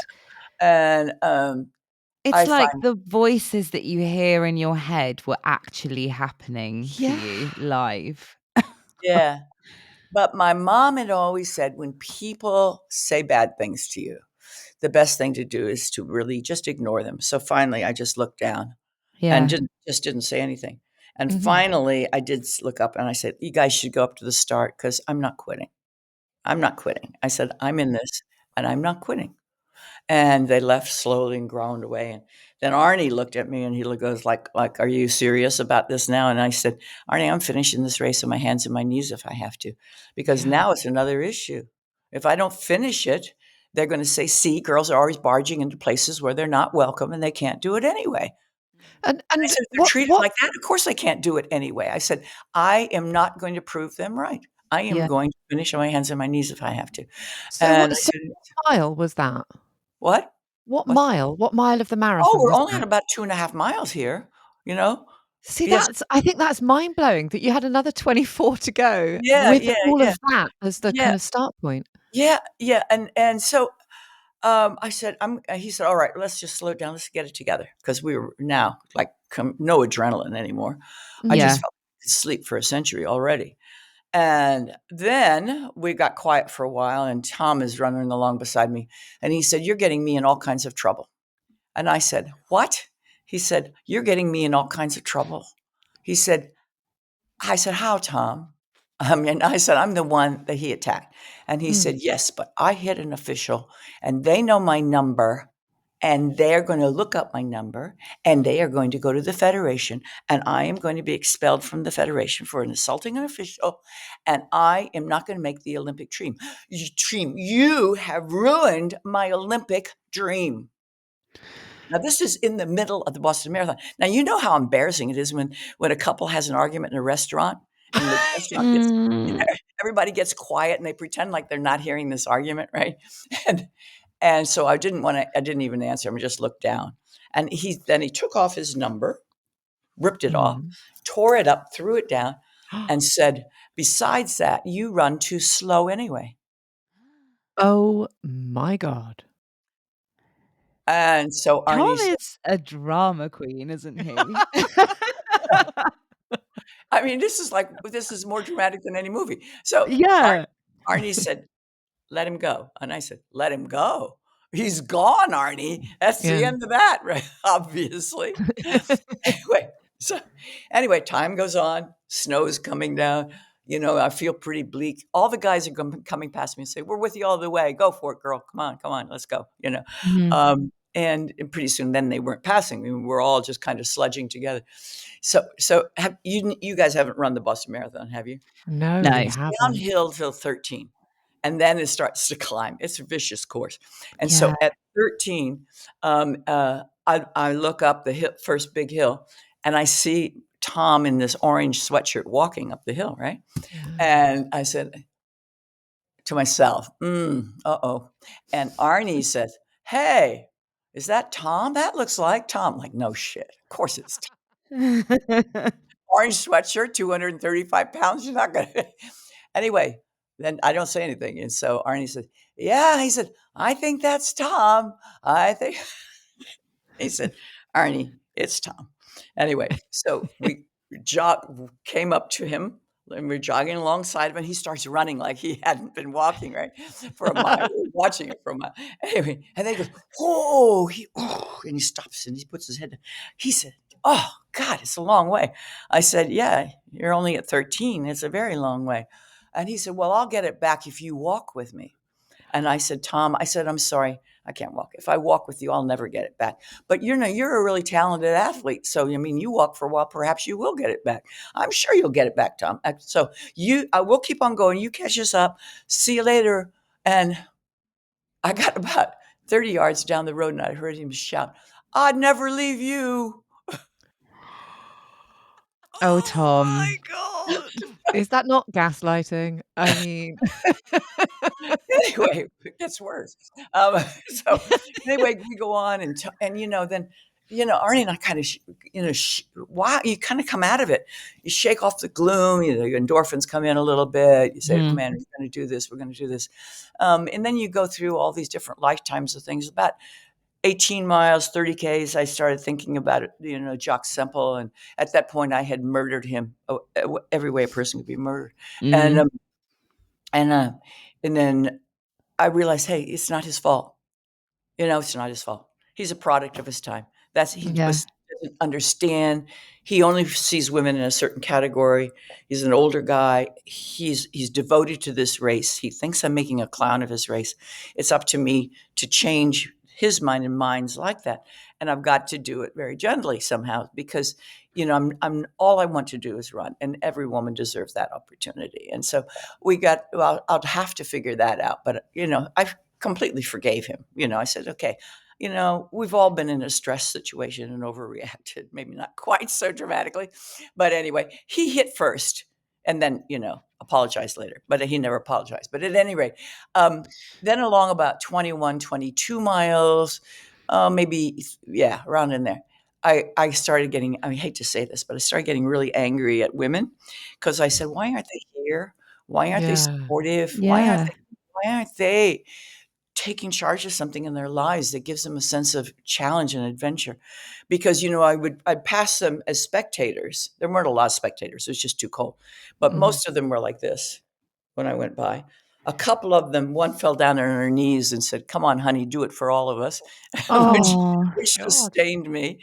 And I It's like find, the voices that you hear in your head were actually happening to Yeah. you live. yeah. But my mom had always said, when people say bad things to you, the best thing to do is to really just ignore them. So finally, I just looked down and Yeah. didn't say anything. And Mhm. finally, I did look up and I said, "You guys should go up to the start because I'm not quitting. I'm not quitting." I said, "I'm in this and I'm not quitting." And they left slowly and groaned away. And then Arnie looked at me and he goes, like, "Are you serious about this now?" And I said, "Arnie, I'm finishing this race on my hands and my knees if I have to, because Yeah. now it's another issue. If I don't finish it, they're going to say, 'See, girls are always barging into places where they're not welcome and they can't do it anyway.'" I And said, "If they're treated like that, of course they can't do it anyway." I said, "I am not going to prove them right. I am Yeah. going to finish on my hands and my knees if I have to." so And what I so said, what mile was that? "What? What What?" mile? What mile of the "Oh, marathon we're was only at that? about 2.5 miles here, you know?" See, Yes. I think that's mind-blowing that you had another 24 to go Yeah, with yeah, all yeah, of that as the yeah, kind of start point. yeah, yeah, and so, I said, he said, "All right, let's just slow it down, let's get it together," because we were now, like, no adrenaline anymore. I Mhm. just Yeah. felt like I could sleep for a century already. And then we got quiet for a while, and Tom is running along beside me, and he said, "You're getting me in all kinds of trouble." And I said, "What?" He said, "You're getting me in all kinds of trouble." He said, I said, "How, Tom?" And I said, "I'm the one that he attacked." And he Mm. said, "Yes, but I hit an official and they know my number and they're going to look up my number and they are going to go to the Federation and I am going to be expelled from the Federation for assaulting an official and I am not going to make the Olympic dream. You have ruined my Olympic dream." Now, this is in the middle of the Boston Marathon. Now, you know how embarrassing it is when a couple has an argument in a restaurant and the restaurant gets Mm. everybody gets quiet and they pretend like they're not hearing this argument, right? And and so I didn't even answer him, I just looked down. And he took off his number, ripped it off, Mm. tore it up, threw it down, and said, "Besides that, you run too slow anyway." Oh my God. And so Tom Arnie said, is a drama queen, isn't he? I mean, this is more dramatic than any movie. So Yeah. Arnie said, "Let him go." And I said, "Let him go? He's gone, Arnie. That's the Yeah. end of that, right? Obviously." Anyway, so anyway, time goes on, snow's coming down. I feel pretty bleak. All the guys are coming past me and say, "We're with you all the way. Go for it, girl. Come on, let's go." Mhm. And pretty soon, then they weren't passing me. We're all just kind of sludging together. So have you guys haven't run the Boston Marathon, have you? No, we No. It's haven't. downhill till 13, and then it starts to climb. It's a vicious course. And Yeah. so at 13, I look up the first big hill, and I see Tom in this orange sweatshirt walking up the hill, right? Yeah. And I said to myself, uh-oh. And Arnie says, "Hey, is that Tom? That looks like Tom." I'm like, "No shit. Of course it's Tom. Orange sweatshirt, 235 pounds. You're not gonna." Anyway, then I don't say anything. And so Arnie said, "Yeah." He said, "I think that's Tom. I think." He said, "Arnie, it's Tom." Anyway, so we came up to him and we're jogging alongside of him. He starts running like he hadn't been walking, right, for a mile. watching it from anyway. And then he goes, oh, and he stops and he puts his head down. He said, oh, God, it's a long way. I said, yeah, you're only at 13. It's a very long way. And he said, well, I'll get it back if you walk with me. And I said, Tom, I'm sorry, I can't walk. If I walk with you, I'll never get it back. But you're a really talented athlete. So, I mean, you walk for a while, perhaps you will get it back. I'm sure you'll get it back, Tom. So I will keep on going. You catch us up. See you later. And I got about 30 yards down the road and I heard him shout, I'd never leave you. Oh, My Tom. God. Is that not gaslighting? I mean, Anyway, it gets worse. So anyway, we go on and then Arnie and I kind of wow, you kind of come out of it. You shake off the gloom. Your endorphins come in a little bit. You say, "Man, we're going to do this. We're going to do this," and then you go through all these different lifetimes of things. About 18 miles, 30 Ks, I started thinking about it, Jacques Semple. And at that point, I had murdered him every way a person could be murdered. And and then I realized, hey, it's not his fault. It's not his fault. He's a product of his time. He doesn't understand. He only sees women in a certain category. He's an older guy. He's devoted to this race. He thinks I'm making a clown of his race. It's up to me to change his mind and minds like that. And I've got to do it very gently somehow because, I'm all I want to do is run, and every woman deserves that opportunity. And so I'll have to figure that out. But, I completely forgave him. I said, okay, we've all been in a stress situation and overreacted, maybe not quite so dramatically. But anyway, he hit first and then, apologized later, but he never apologized. But at any rate, then along about 21, 22 miles, around in there, I started getting, I hate to say this, but I started getting really angry at women because I said, why aren't they here? Why aren't they supportive? Yeah. Why aren't they taking charge of something in their lives that gives them a sense of challenge and adventure? Because, I'd pass them as spectators. There weren't a lot of spectators. It was just too cold. But most of them were like this when I went by. A couple of them, one fell down on her knees and said, come on, honey, do it for all of us, Oh, which sustained me.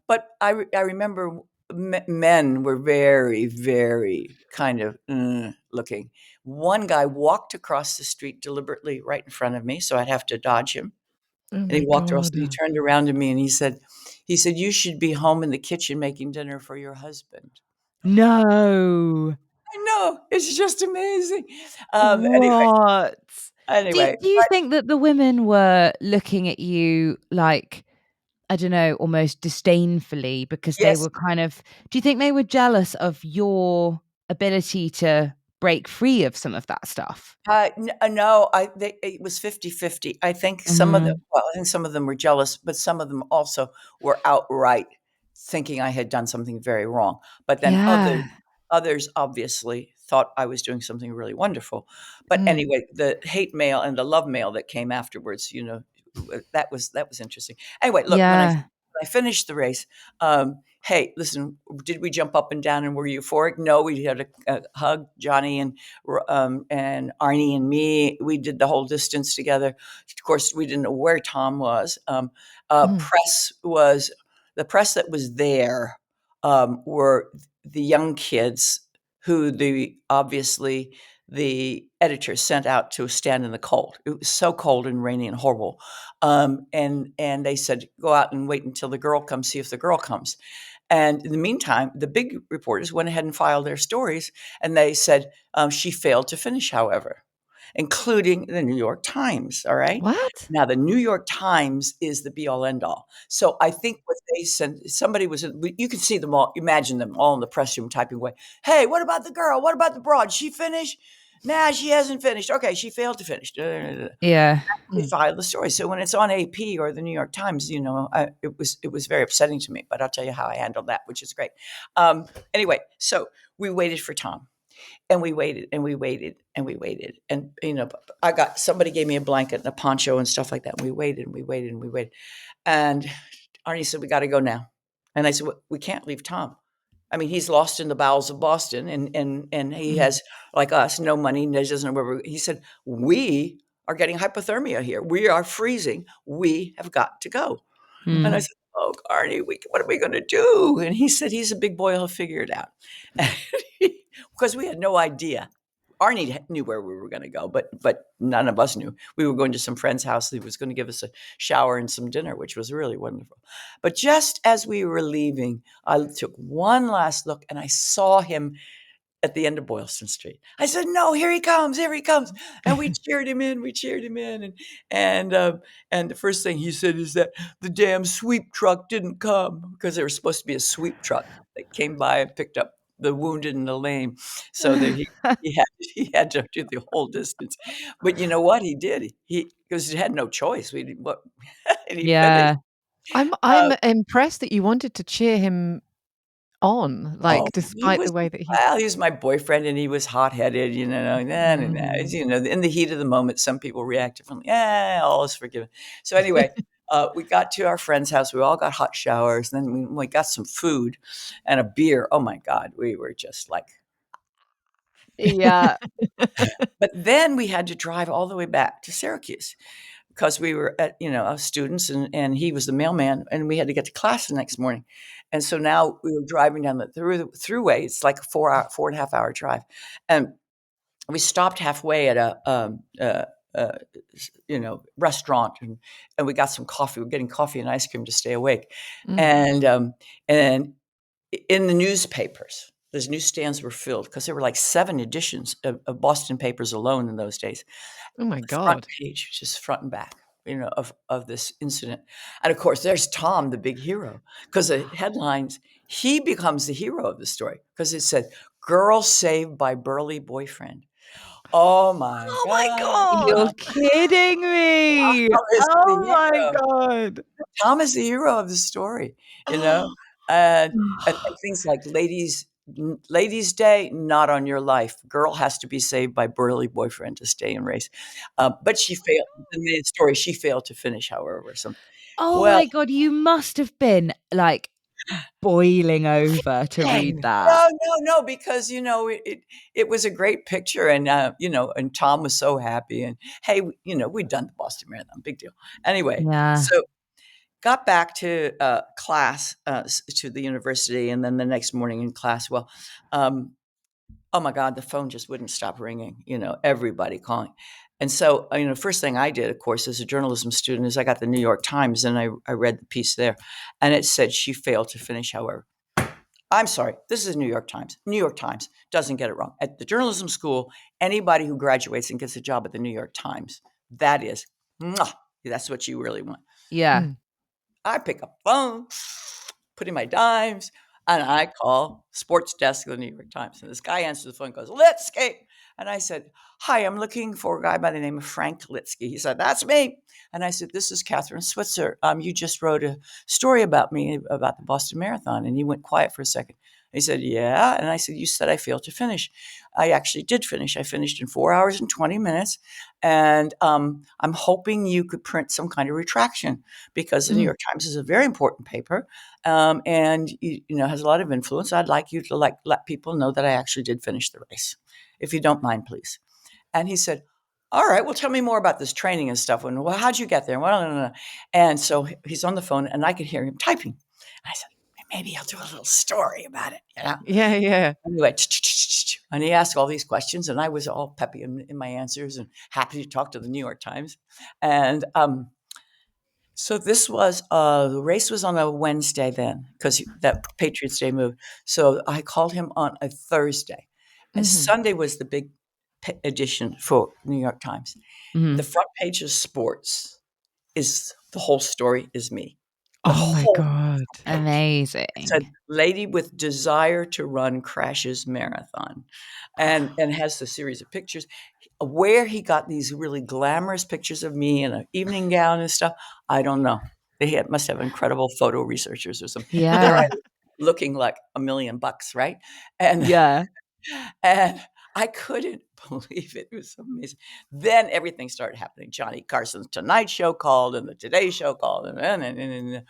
But I remember men were very, very kind of looking. One guy walked across the street deliberately right in front of me, so I'd have to dodge him. And he walked across and he turned around to me and he said, you should be home in the kitchen making dinner for your husband. no. I know. It's just amazing. What? Anyway. Do you think that the women were looking at you like, I don't know, almost disdainfully because they Yes. were do you think they were jealous of your ability to break free of some of that stuff? No, it was 50-50. I think some of them, I think some of them were jealous, but some of them also were outright thinking I had done something very wrong. But then others obviously thought I was doing something really wonderful. But anyway, the hate mail and the love mail that came afterwards, that was interesting. Anyway, look, when I finished the race, hey, listen, did we jump up and down and were euphoric? No, we had a hug, Johnny and Arnie and me. We did the whole distance together. Of course, we didn't know where Tom was. The press that was there were the young kids who obviously the editors sent out to stand in the cold. It was so cold and rainy and horrible. And they said, go out and wait until the girl comes, see if the girl comes. And in the meantime, the big reporters went ahead and filed their stories. And they said, she failed to finish, however, including the New York Times. All right. What? Now, the New York Times is the be all end all. So I think what they said, you can see them all, imagine them all in the press room typing away. Hey, what about the girl? What about the broad? She finished? Nah, she hasn't finished. Okay, she failed to finish. Yeah. We filed the story. So when it's on AP or the New York Times, it was very upsetting to me. But I'll tell you how I handled that, which is great. Anyway, so we waited for Tom. And we waited and we waited and we waited. And, somebody gave me a blanket and a poncho and stuff like that. And we waited and we waited and we waited. And Arnie said, we got to go now. And I said, well, we can't leave Tom. I mean, he's lost in the bowels of Boston and he has, like us, no money. He doesn't know where he said, we are getting hypothermia here. We are freezing. We have got to go." And I Mm. said, "Oh, Arnie, what are we going to do?" And he said, "He's a big boy. He'll figure it out." Because we had no idea. Arnie knew where we were going to go, but none of us knew. We were going to some friend's house. He was going to give us a shower and some dinner, which was really wonderful. But just as we were leaving, I took one last look and I saw him at the end of Boylston Street. I said, "No, here he comes, here he comes." And we cheered him in, and the first thing he said is that the damn sweep truck didn't come, because there was supposed to be a sweep truck that came by and picked up the wounded and the lame, so that he had to do the whole distance. But you know what he did? Because he had no choice. And he finished. Yeah. I'm impressed that you wanted to cheer him on, Oh, like, despite the way that he he was my boyfriend, and he was hot-headed, in the heat of the moment, some people react differently. All is forgiven. So anyway, we got to our friend's house. We all got hot showers. Then we got some food and a beer. Oh my God, we were just like. Yeah. But then we had to drive all the way back to Syracuse, because we were students, and he was the mailman, and we had to get to class the next morning. And so now we were driving down the throughway. It's like a 4.5 hour drive. And we stopped halfway at a restaurant, and we got some coffee. We're getting coffee and ice cream to stay awake. And in the newspapers, those newsstands were filled, because there were like 7 editions of Boston papers alone in those days. Oh my The front God. page, just front and back, of this incident. And of course, there's Tom, the big hero, because the headlines, he becomes the hero of the story, because it said, "Girl saved by burly boyfriend." Oh my Oh my God. God. You're kidding me. Tom is the Oh my hero. God. Tom is the hero of the story, you know? And things like Ladies' Day, not on your life. Girl has to be saved by burly boyfriend to stay in race. But she failed. In the story, she failed to finish, however. Oh Well, my God, you must have been, like, boiling over to read that. no, because it was a great picture, and and Tom was so happy, and hey, we'd done the Boston Marathon, big deal. Anyway, Yeah. so got back to class, to the university, and then the next morning in class. Well, oh my God, the phone just wouldn't stop ringing. Everybody calling. And so, first thing I did, of course, as a journalism student, is I got the New York Times, and I read the piece there, and it said she failed to finish, however. I'm sorry, this is New York Times. New York Times doesn't get it wrong. At the journalism school, anybody who graduates and gets a job at the New York Times, that's what you really want. Yeah. I pick up the phone, put in my dimes, and I call sports desk of the New York Times. And this guy answers the phone and goes, "Litsky." And I said, "Hi, I'm looking for a guy by the name of Frank Litsky." He said, "That's me." And I said, "This is Kathrine Switzer. You just wrote a story about me, about the Boston Marathon." And he went quiet for a second. He said, "Yeah." And I said, "You said I failed to finish." I actually did finish. I finished in 4 hours and 20 minutes. And I'm hoping you could print some kind of retraction, because the New York Times is a very important paper, and has a lot of influence. I'd like you to let people know that I actually did finish the race, if you don't mind, please. And he said, "All right, well, tell me more about this training and stuff. And well, how'd you get there?" Well, and so he's on the phone, and I could hear him typing. And I said, "Maybe I'll do a little story about it." Yeah. Anyway, and he asked all these questions, and I was all peppy in my answers and happy to talk to the New York Times. And so this was the race was on a Wednesday then, because that Patriots Day moved. So I called him on a Thursday, and Sunday was the big edition for New York Times. The front page of sports is the whole story is me. The Oh my whole God. page. Amazing. It said, "Lady with desire to run crashes marathon," and has the series of pictures. Where he got these really glamorous pictures of me in an evening gown and stuff, I don't know. They must have incredible photo researchers or something. But there I Yeah. was, looking like $1,000,000, right? And Yeah. and I couldn't believe it. It was so amazing. Then everything started happening. Johnny Carson's Tonight Show called, and the Today Show called, and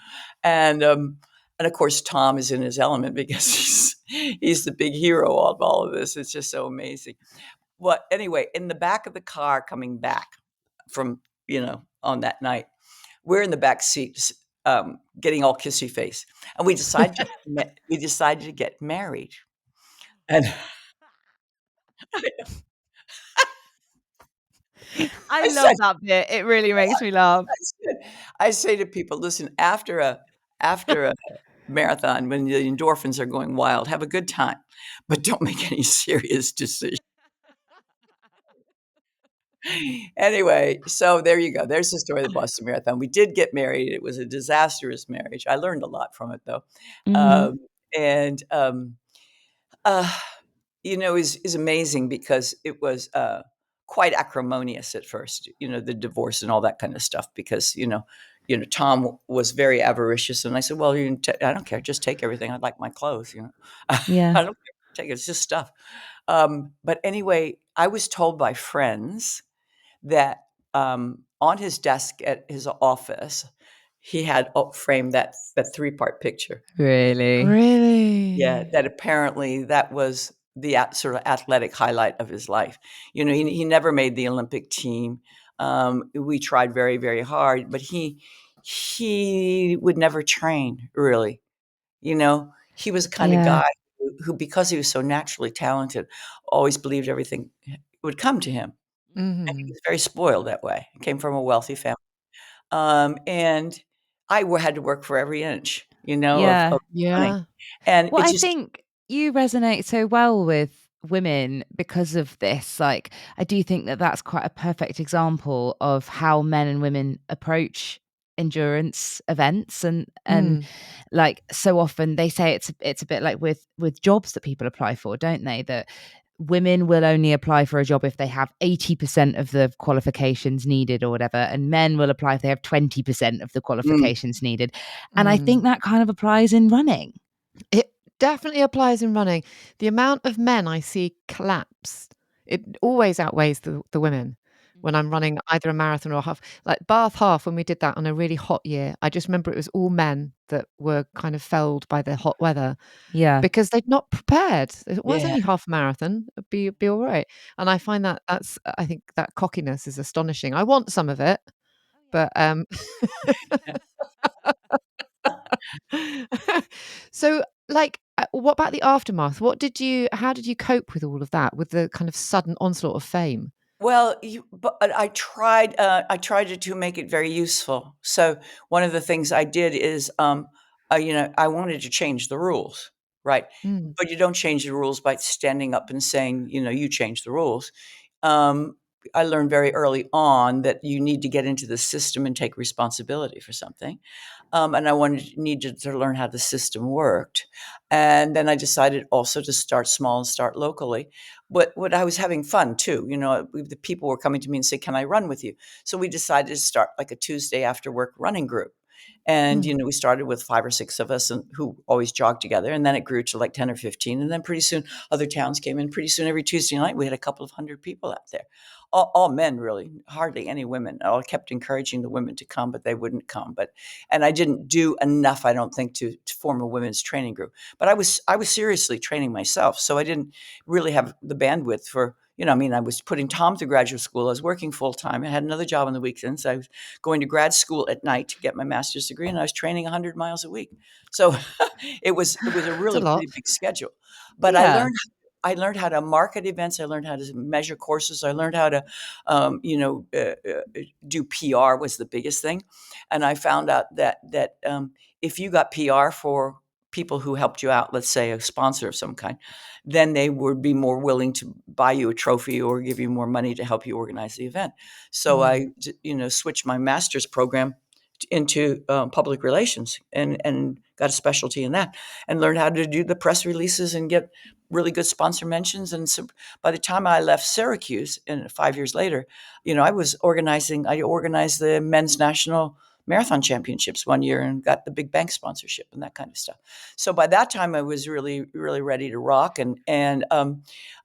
of course Tom is in his element, because he's the big hero of all of this. It's just so amazing. Well, anyway, in the back of the car coming back, from, on that night. We're in the back seats, getting all kissy face, and we decided to get married. And I I said, love that bit. It really makes me laugh. I say to people, listen, after a marathon, when the endorphins are going wild, have a good time, but don't make any serious decisions. Anyway, so there you go. There's the story of the Boston Marathon. We did get married. It was a disastrous marriage. I learned a lot from it, though. Mhm. And uh, is amazing because it was quite acrimonious at first. The divorce and all that kind of stuff. Because Tom was very avaricious, and I said, "Well, I don't care. Just take everything. I like my clothes. I Yeah. don't care. Take it. It's just stuff." But anyway, I was told by friends that on his desk at his office, he had framed that 3-part picture. Really? Yeah, Really? that apparently that was the sort of athletic highlight of his life. He never made the Olympic team. We tried very, very hard, but he would never train really. He was the kind of Yeah. guy who, because he was so naturally talented, always believed everything would come to him. And he Mhm. was very spoiled that way. He came from a wealthy family. And had to work for every inch, Yeah. of running. Yeah. And Well, it I just think you resonate so well with women because of this. Like, I do think that that's quite a perfect example of how men and women approach endurance events. And Mm. like, so often they say it's a bit like with jobs that people apply for, don't they? That women will only apply for a job if they have 80% of the qualifications needed or whatever, and men will apply if they have 20% of the mm, qualifications needed. And I think Mm. that kind of applies in running. It definitely applies in running. The amount of men I see collapse, it always outweighs the women when I'm running either a marathon or a half. Like Bath Half, when we did that on a really hot year, I just remember it was all men that were kind of felled by the hot weather Yeah. because they'd not prepared. Well, it's yeah. only half a marathon, it'd be all right. And I find I think that cockiness is astonishing. I want some of it, but so, like, what about the aftermath? How did you cope with all of that, with the kind of sudden onslaught of fame? Well, but I tried to make it very useful. So one of the things I did is, I wanted to change the rules, right? Mm, But you don't change the rules by standing up and saying, you change the rules. Um, I learned very early on that you need to get into the system and take responsibility for something. And needed to learn how the system worked. And then I decided also to start small and start locally. But what I was having fun too, the people were coming to me and say, "Can I run with you?" So we decided to start like a Tuesday after work running group. And, mm, we started with 5 or 6 of us who always jogged together. And then it grew to like 10 or 15. And then pretty soon other towns came in. Pretty soon every Tuesday night, we had a couple of hundred people out there. All men, really, hardly any women. I kept encouraging the women to come, but they wouldn't come. And I didn't do enough, I don't think, to form a women's training group. But I was seriously training myself, so I didn't really have the bandwidth for. I was putting Tom through graduate school. I was working full time. I had another job on the weekends. I was going to grad school at night to get my master's degree, and I was training 100 miles a week. So it was a it's a really, lot. really big schedule. But Yeah. I learned how to market events. I learned how to measure courses. I learned how to, do PR was the biggest thing, and I found out that if you got PR for people who helped you out, let's say a sponsor of some kind, then they would be more willing to buy you a trophy or give you more money to help you organize the event. So Mm, switched my master's program into public relations and got a specialty in that and learned how to do the press releases and get really good sponsor mentions. And so by the time I left Syracuse, and 5 years later, I organized the men's national marathon championships one year and got the big bank sponsorship and that kind of stuff. So by that time I was really, really ready to rock. And I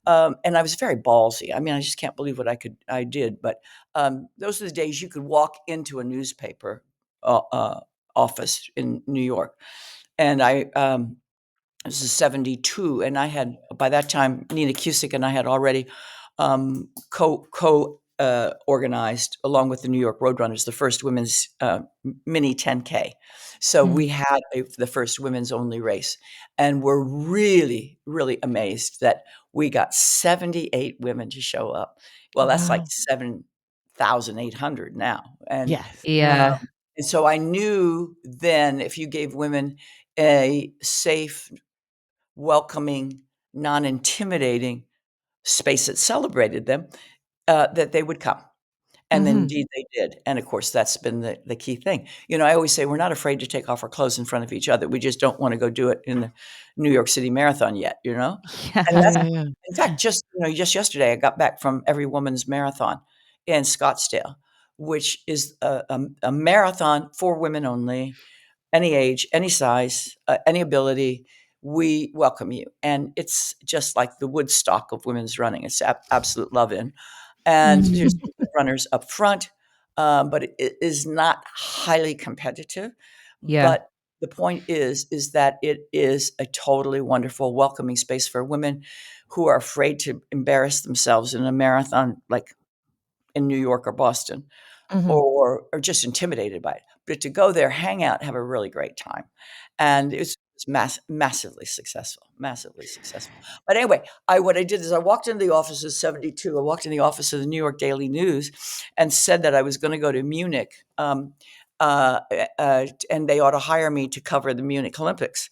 was very ballsy. I mean, I just can't believe what I did. But those are the days you could walk into a newspaper office in New York. And this is 72, and I had by that time Nina Cusick and I had already co organized, along with the New York Roadrunners, the first women's mini 10K. So we had the first women's only race, and we're really, really amazed that we got 78 women to show up. Well, that's like 7,800 now. And Yes. Yeah. and so I knew then if you gave women a safe, welcoming, non-intimidating space that celebrated them, that they would come. And then indeed they did. And of course, that's been the key thing. I always say we're not afraid to take off our clothes in front of each other. We just don't want to go do it in the New York City Marathon yet, And that's, Yeah. in fact, just yesterday, I got back from Every Woman's Marathon in Scottsdale, which is a marathon for women only, any age, any size, any ability. We welcome you. And it's just like the Woodstock of women's running. It's absolute love in. And there's runners up front, but it is not highly competitive. Yeah. But the point is that it is a totally wonderful, welcoming space for women who are afraid to embarrass themselves in a marathon like in New York or Boston, or just intimidated by it. But to go there, hang out, have a really great time. And it's massively successful, massively successful. But anyway, what I did is I walked into the office of 72. I walked in the office of the New York Daily News and said that I was going to go to Munich, and they ought to hire me to cover the Munich Olympics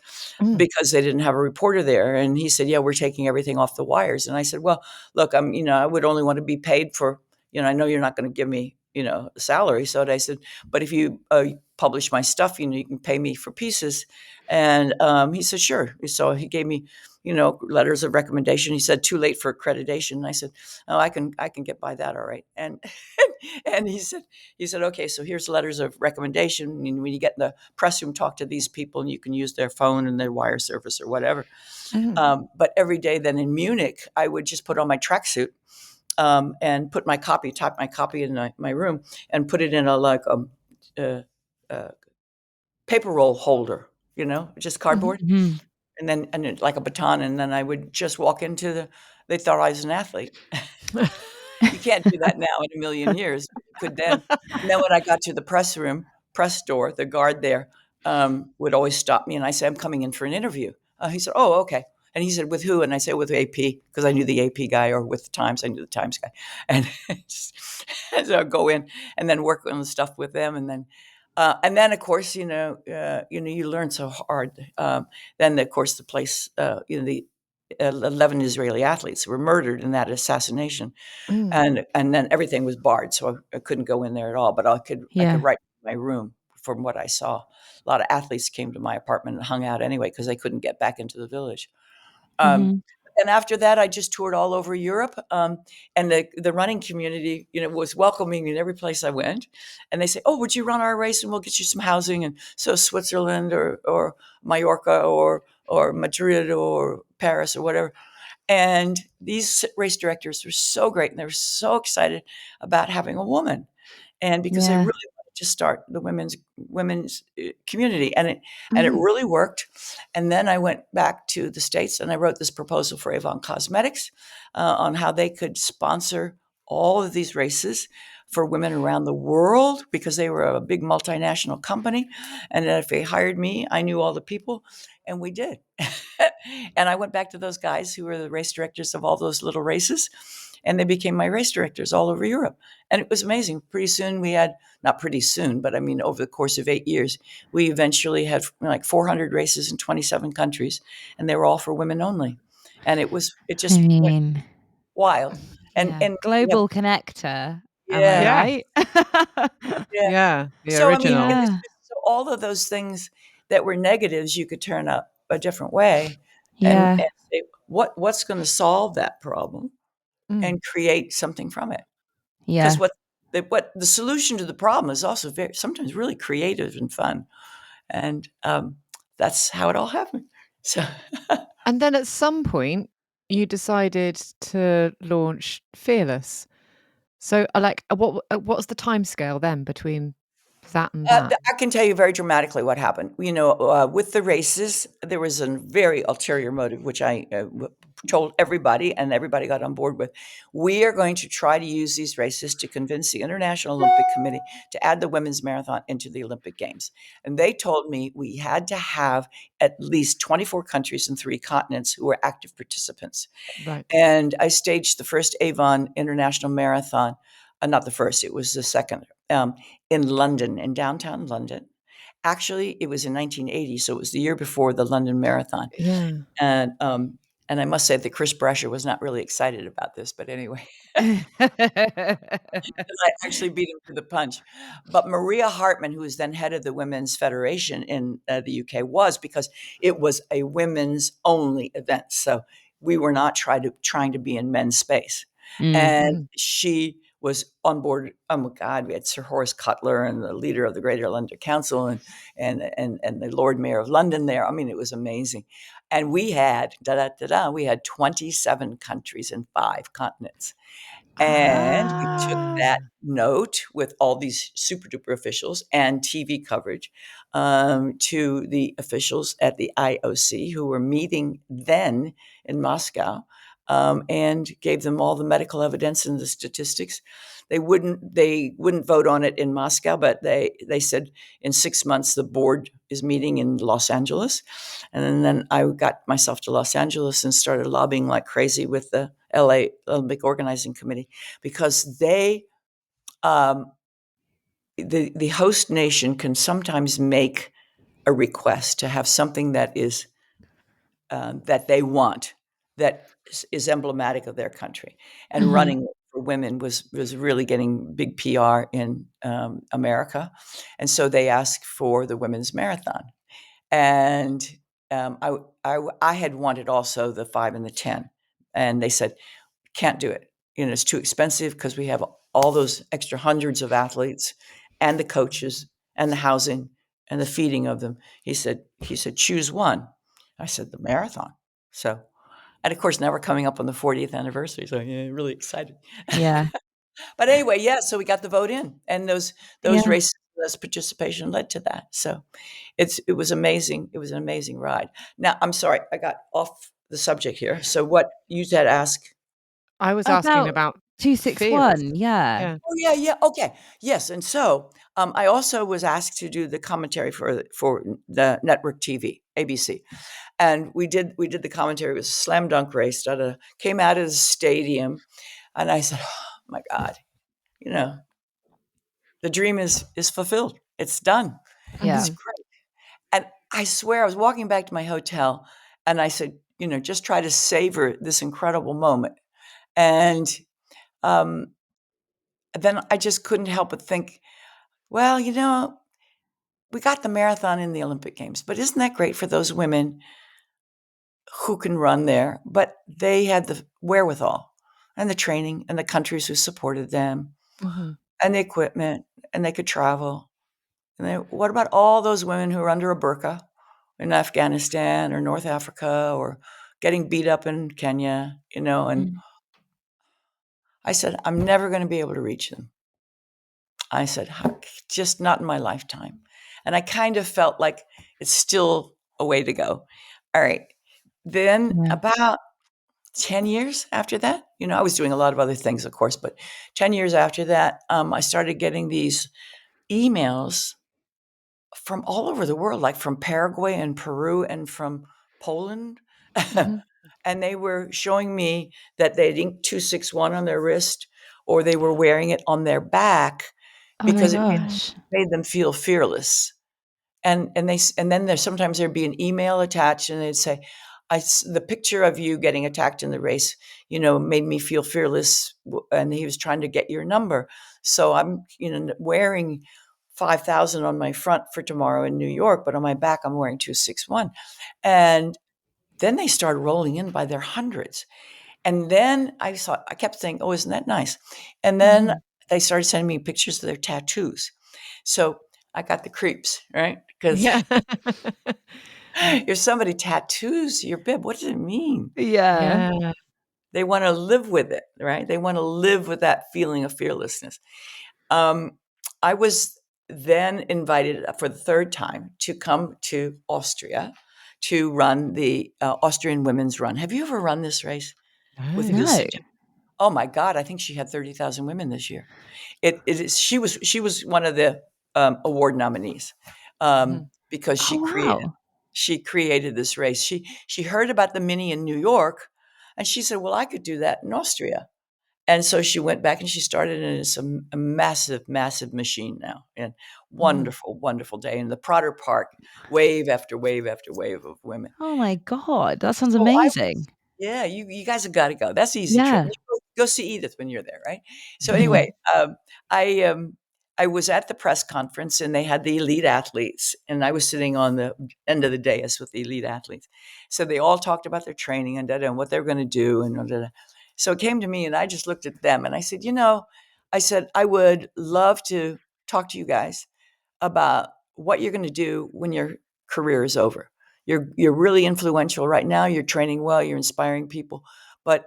because they didn't have a reporter there. And he said, "Yeah, we're taking everything off the wires." And I said, "Well, look, I would only want to be paid for, I know you're not going to give me, a salary." So I said, "But if you publish my stuff, you can pay me for pieces." And he said, "Sure." So he gave me, letters of recommendation. He said, "Too late for accreditation." And I said, "Oh, I can get by that. All right." And and he said, "Okay, so here's letters of recommendation. And when you get in the press room, talk to these people, and you can use their phone and their wire service or whatever." But every day then in Munich, I would just put on my tracksuit, and type my copy in my room, and put it in a paper roll holder, just cardboard, and like a baton. And then I would just walk they thought I was an athlete. You can't do that now in a million years. Could then. And then when I got to the press door, the guard there would always stop me, and I said, "I'm coming in for an interview." He said, "Oh, okay." And he said, "With who?" And I said, "With AP," because I knew the AP guy, or with the Times, I knew the Times guy. And so I'd go in and then work on the stuff with them, and then of course, you learn so hard. Then of course the place, the 11 Israeli athletes were murdered in that assassination. And then everything was barred, so I couldn't go in there at all. But I could write in my room from what I saw. A lot of athletes came to my apartment and hung out anyway because they couldn't get back into the village. And after that, I just toured all over Europe, and the running community, was welcoming me in every place I went. And they say, "Oh, would you run our race, and we'll get you some housing?" And so Switzerland or Mallorca or Madrid or Paris or whatever. And these race directors were so great, and they were so excited about having a woman, and because they really wanted to start the women's community, and it really worked. And then I went back to the States, and I wrote this proposal for Avon Cosmetics on how they could sponsor all of these races for women around the world, because they were a big multinational company. And if they hired me, I knew all the people, and we did. And I went back to those guys who were the race directors of all those little races, and they became my race directors all over Europe. And it was amazing. Pretty soon not pretty soon, but I mean, over the course of 8 years, we eventually had like 400 races in 27 countries, and they were all for women only. And it just went wild. And global connector. Am I yeah, right? yeah. Yeah, the So I mean, original. so all of those things that were negatives, you could turn up a different way, and Yeah. say, what's going to solve that problem, and create something from it. Yeah. Because what the solution to the problem is also sometimes really creative and fun, and that's how it all happened. So, And then at some point, you decided to launch Fearless. So, what's the timescale then between that and that? I can tell you very dramatically what happened. With the races, there was a very ulterior motive, which I told everybody, and everybody got on board with, we are going to try to use these races to convince the International Olympic Committee to add the women's marathon into the Olympic Games. And they told me we had to have at least 24 countries and 3 continents who were active participants. Right. And I staged the first Avon International Marathon, not the first, it was the second, in London, in downtown London. Actually, it was in 1980, so it was the year before the London Marathon. Yeah. And I must say that Chris Brescher was not really excited about this, but anyway, I actually beat him to the punch. But Maria Hartman, who was then head of the Women's Federation in the UK, was, because it was a women's only event. So we were not trying to be in men's space. And she was on board. Oh my God, we had Sir Horace Cutler and the leader of the Greater London Council and the Lord Mayor of London there. I mean, it was amazing. And we had we had 27 countries and 5 continents. And we took that note with all these super duper officials and TV coverage to the officials at the IOC who were meeting then in Moscow, and gave them all the medical evidence and the statistics. They wouldn't vote on it in Moscow, but they said in 6 months the board is meeting in Los Angeles. And then I got myself to Los Angeles and started lobbying like crazy with the LA Olympic Organizing Committee, because the host nation can sometimes make a request to have something that is that they want, that is emblematic of their country. And running for women was really getting big PR in America, and so they asked for the women's marathon. And I had wanted also the 5 and the 10, and they said, can't do it. It's too expensive because we have all those extra hundreds of athletes and the coaches and the housing and the feeding of them. He said, choose one. I said, the marathon. So, and of course, now we're coming up on the 40th anniversary. So yeah, really excited. Yeah. But anyway, yeah, so we got the vote in, and those races, this participation led to that. So it was amazing. It was an amazing ride. Now, I'm sorry, I got off the subject here. So what you said, ask? I was asking about 261. Yeah. Oh, yeah. Okay. Yes. And so I also was asked to do the commentary for the network TV, ABC. And we did the commentary. It was a slam dunk race. Came out of the stadium. And I said, oh, my God, the dream is fulfilled. It's done. Yeah. It's great. And I swear I was walking back to my hotel and I said, just try to savor this incredible moment. And then I just couldn't help but think, well, we got the marathon in the Olympic Games, but isn't that great for those women who can run there? But they had the wherewithal and the training and the countries who supported them and the equipment, and they could travel. And then what about all those women who are under a burqa in Afghanistan or North Africa or getting beat up in Kenya, and I said, I'm never going to be able to reach them. I said, just not in my lifetime. And I kind of felt like it's still a way to go. All right. Then about 10 years after that, I was doing a lot of other things, of course, but 10 years after that, I started getting these emails from all over the world, like from Paraguay and Peru and from Poland. And they were showing me that they'd inked 261 on their wrist, or they were wearing it on their back because it made them feel fearless. And then sometimes there'd be an email attached, and they'd say, the picture of you getting attacked in the race, made me feel fearless, and he was trying to get your number. So I'm, wearing 5,000 on my front for tomorrow in New York, but on my back I'm wearing 261. And then they started rolling in by their hundreds. And then I kept saying, oh, isn't that nice? And then they started sending me pictures of their tattoos. So I got the creeps, right? Because if somebody tattoos your bib, what does it mean? Yeah. They want to live with it, right? They want to live with that feeling of fearlessness. I was then invited for the third time to come to Austria to run the Austrian women's run. Have you ever run this race? With No. Oh my God, I think she had 30,000 women this year. It is. She was one of the award nominees because Oh, wow. she created this race. She heard about the mini in New York, and she said, "Well, I could do that in Austria." And so she went back and she started, and it's a massive, massive machine now. And wonderful, wonderful day in the Prater Park, wave after wave after wave of women. Oh my God, that sounds So amazing. yeah, you guys have got to go. That's an easy trip. Yeah. Go see Edith when you're there, right? So anyway, I I was at the press conference and they had the elite athletes, and I was sitting on the end of the dais with the elite athletes. So they all talked about their training and what they're going to do and da, da, da. So it came to me, and I just looked at them and I said, I said I would love to talk to you guys about what you're going to do when your career is over. You're really influential right now. You're training well. You're inspiring people, but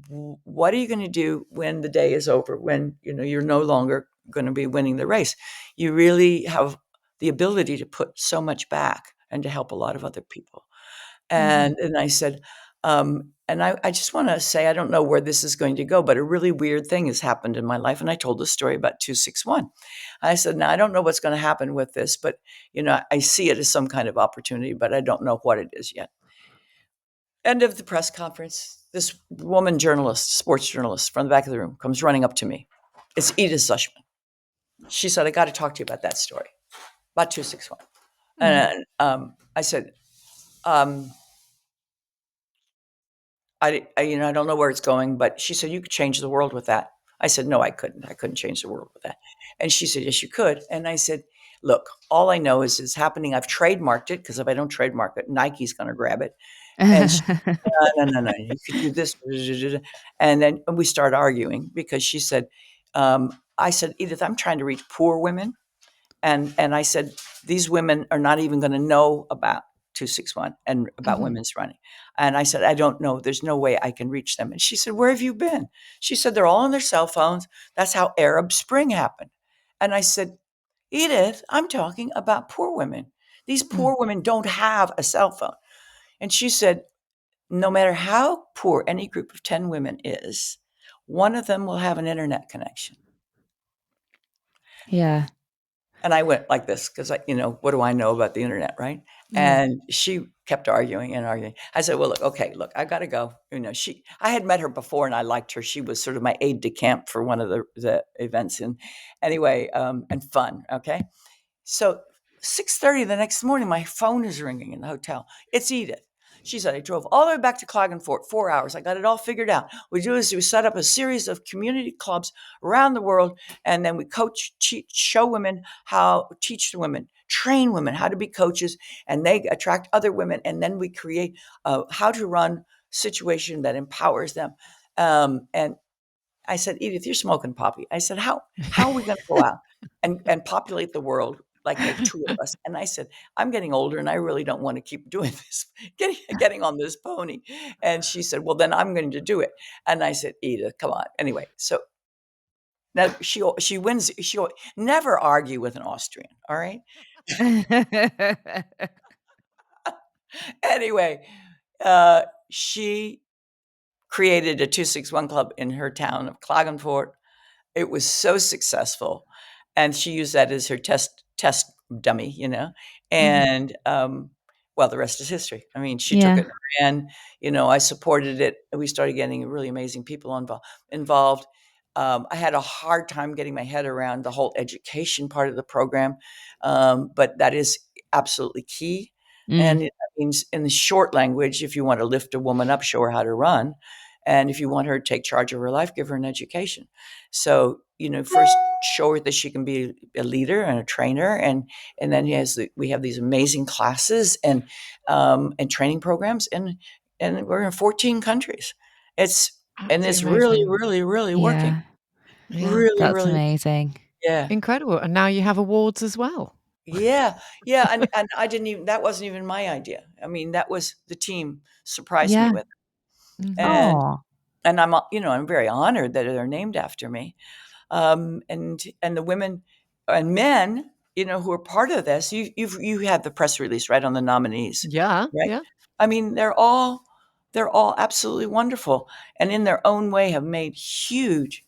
what are you going to do when the day is over? When you're no longer going to be winning the race? You really have the ability to put so much back and to help a lot of other people. And I said, and I just want to say, I don't know where this is going to go, but a really weird thing has happened in my life. And I told the story about 261. I said, now I don't know what's going to happen with this, but I see it as some kind of opportunity, but I don't know what it is yet. End of the press conference. This woman journalist, sports journalist from the back of the room comes running up to me. It's Edith Sushman. She said, I got to talk to you about that story, about 261. And I said, I don't know where it's going, but she said, you could change the world with that. I said, no, I couldn't. I couldn't change the world with that. And she said, yes, you could. And I said, look, all I know is it's happening. I've trademarked it, because if I don't trademark it, Nike's going to grab it. And she said, no, you could do this. And then we started arguing because she said, I said, Edith, I'm trying to reach poor women. And I said, these women are not even going to know about 261 and about women's running. And I said, I don't know. There's no way I can reach them. And she said, where have you been? She said, they're all on their cell phones. That's how Arab Spring happened. And I said, Edith, I'm talking about poor women. These poor women don't have a cell phone. And she said, no matter how poor any group of 10 women is, one of them will have an internet connection. Yeah. And I went like this because, what do I know about the internet, right? And she kept arguing and arguing. I said, well, look, I got to go. I had met her before and I liked her. She was sort of my aide de camp for one of the events. And anyway, and fun. Okay. So 6:30 the next morning, my phone is ringing in the hotel. It's Edith. She said, I drove all the way back to Klagenfurt, 4 hours. I got it all figured out. We set up a series of community clubs around the world. And then we coach, show women teach women, train women how to be coaches, and they attract other women. And then we create a how to run situation that empowers them. And I said, Edith, you're smoking poppy. I said, how are we going to go out and populate the world like make two of us? And I said, I'm getting older and I really don't want to keep doing this, getting on this pony. And she said, well, then I'm going to do it. And I said, Edith, come on. Anyway, so now she wins. She'll never argue with an Austrian. All right. Anyway, she created a 261 club in her town of Klagenfurt. It was so successful, and she used that as her test dummy, and well, the rest is history. I mean, she took it and I supported it, and we started getting really amazing people involved. I had a hard time getting my head around the whole education part of the program, but that is absolutely key. And it means, in the short language, if you want to lift a woman up, show her how to run. And if you want her to take charge of her life, give her an education. So, first show her that she can be a leader and a trainer. And then we have these amazing classes and training programs. And we're in 14 countries. It's really, really, really working. Really, That's really. amazing. Yeah. Incredible. And now you have awards as well. Yeah. Yeah. And that wasn't even my idea. I mean, that was the team surprised me with. And Oh, I'm very honored that they're named after me. And the women and men, who are part of this. You had the press release, right, on the nominees. Yeah. Right. Yeah. I mean, they're all absolutely wonderful, and in their own way have made huge,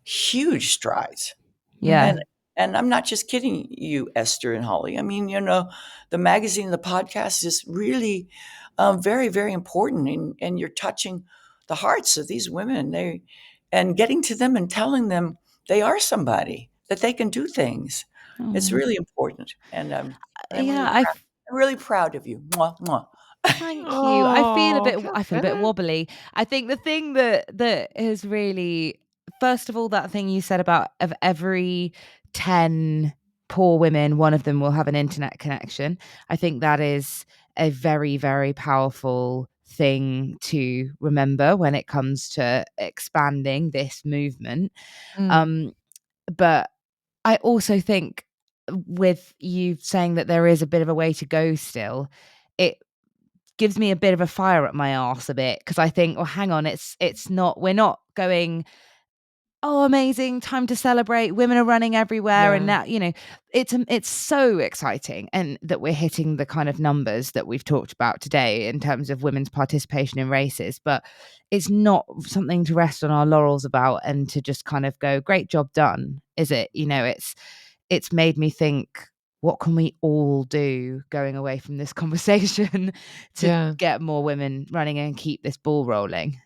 huge strides. Yeah. And I'm not just kidding you, Esther and Holly. I mean, the magazine, the podcast is really very, very important, and you're touching the hearts of these women. And getting to them and telling them they are somebody, that they can do things. It's really important, and I'm Yeah, really proud of you. Mwah, mwah. Thank you. Oh, I feel a bit Catherine. wobbly. I think the thing that is really, first of all, that thing you said about of every 10 poor women, one of them will have an internet connection. I think that is a very, very powerful thing to remember when it comes to expanding this movement. But I also think, with you saying that there is a bit of a way to go still, it gives me a bit of a fire up my arse a bit, because I think, well, hang on, it's not, we're not going, oh, amazing, time to celebrate, women are running everywhere, and now, it's so exciting, and that we're hitting the kind of numbers that we've talked about today in terms of women's participation in races. But it's not something to rest on our laurels about and to just kind of go, great job done, is it? It's made me think, what can we all do going away from this conversation to get more women running and keep this ball rolling?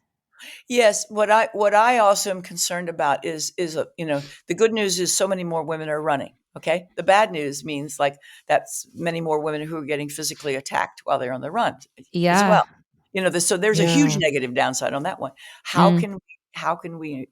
Yes, what I also am concerned about is the good news is so many more women are running. Okay, the bad news means, like, that's many more women who are getting physically attacked while they're on the run as well. So there's a huge negative downside on that one. How can we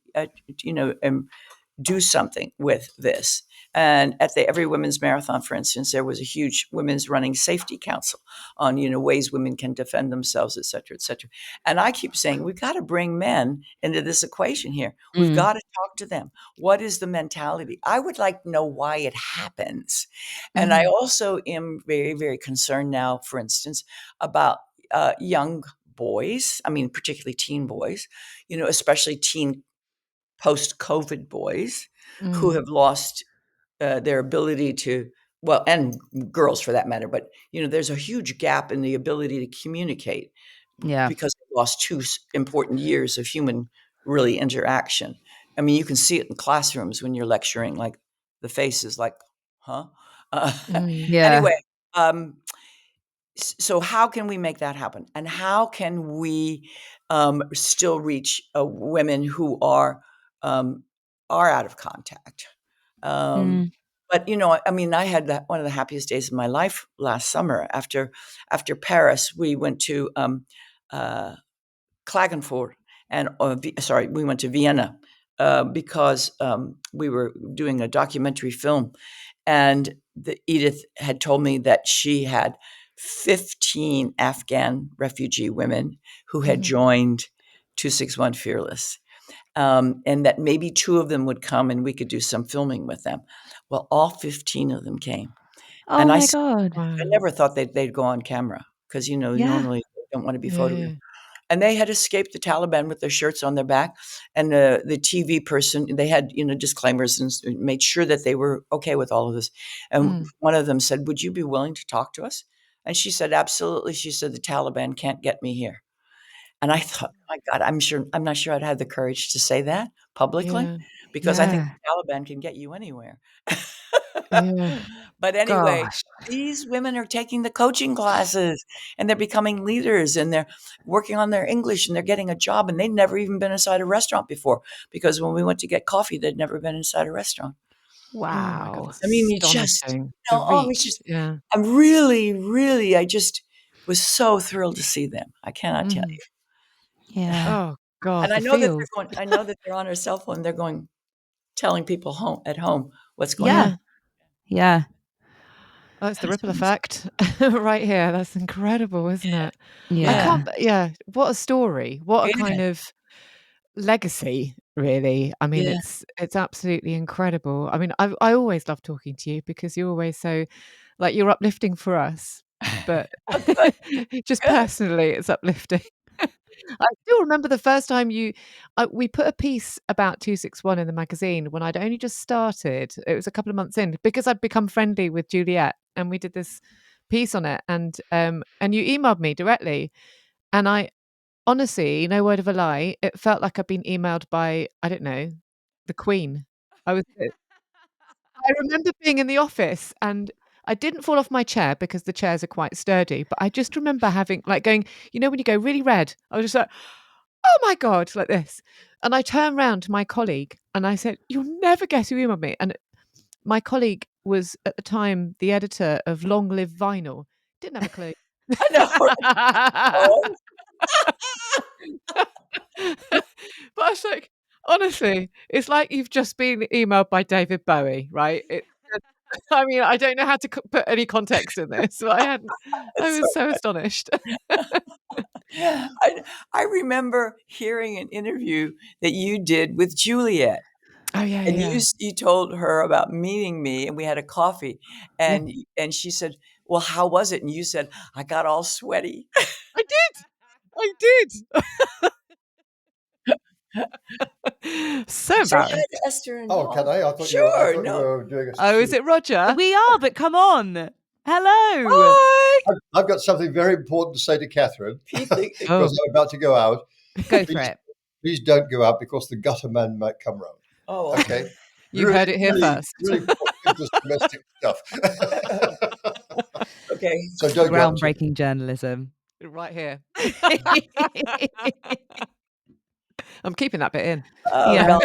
do something with this? And at the Every Women's Marathon, for instance, there was a huge women's running safety council on, ways women can defend themselves, et cetera, et cetera. And I keep saying, we've got to bring men into this equation here. We've got to talk to them. What is the mentality? I would like to know why it happens. And I also am very, very concerned now, for instance, about young boys. I mean, particularly teen boys, especially teen post-COVID boys who have lost their ability to, well, and girls for that matter, but there's a huge gap in the ability to communicate because they lost 2 important years of human really interaction. I mean, you can see it in classrooms when you're lecturing, like the face is like, huh? Anyway, so how can we make that happen? And how can we still reach women who are out of contact? But I mean, I had one of the happiest days of my life last summer. After Paris, we went to Klagenfurt, and we went to Vienna because we were doing a documentary film, and Edith had told me that she had 15 Afghan refugee women who had joined 261 Fearless. And that maybe 2 of them would come and we could do some filming with them. Well, all 15 of them came. Oh and my God. I never thought they'd go on camera because, normally they don't want to be photographed. And they had escaped the Taliban with their shirts on their back. And the TV person, they had, disclaimers and made sure that they were okay with all of this. And one of them said, would you be willing to talk to us? And she said, absolutely. She said, the Taliban can't get me here. And I thought, my God, I'm not sure I'd have the courage to say that publicly because I think the Taliban can get you anywhere. But anyway, Gosh. these women are taking the coaching classes and they're becoming leaders and they're working on their English and they're getting a job, and they'd never even been inside a restaurant before because when we went to get coffee, they'd never been inside a restaurant. Oh my God, Wow. I mean, it's just, the it's reach. just, I'm really, really, I just was so thrilled to see them. I cannot tell you. Yeah. Oh God, And I the know that feels. I know that they're on their cell phone. They're going, telling people at home what's going Yeah. on. Yeah. Oh, it's the ripple effect right here. That's incredible, isn't it? I Yeah. can't, what a story. What a Yeah. kind of legacy, really. I mean, Yeah. it's absolutely incredible. I mean, I always love talking to you because you're always so, like, you're uplifting for us, but Oh, good. just Good. personally, it's uplifting. I still remember the first time we put a piece about 261 in the magazine when I'd only just started. It was a couple of months in because I'd become friendly with Juliet, and we did this piece on it. And you emailed me directly, and I honestly, no word of a lie, it felt like I'd been emailed by, I don't know, the Queen. I remember being in the office and I didn't fall off my chair because the chairs are quite sturdy, but I just remember having going, when you go really red, I was just like, oh my God, like this. And I turned around to my colleague and I said, you'll never guess who emailed me. And my colleague was at the time the editor of Long Live Vinyl. Didn't have a clue. I know. Oh. But I was like, honestly, it's like you've just been emailed by David Bowie, right? I mean, I don't know how to put any context in this, but I was so astonished. I remember hearing an interview that you did with Juliet. Oh yeah, And yeah. you told her about meeting me, and we had a coffee, and she said, "Well, how was it?" And you said, "I got all sweaty." I did. So Say hi embarrassed. to Esther and Oh, can I? I thought Sure, you no. were doing a Oh, is it Roger? We are, but come on. Hello. Hi. I've got something very important to say to Kathrine because I'm about to go out. Go for it. Please don't go out because the gutter man might come round. Oh, okay. You heard it here first. Really just domestic stuff. Okay. So don't go out. Groundbreaking journalism. Right here. I'm keeping that bit in. Yeah.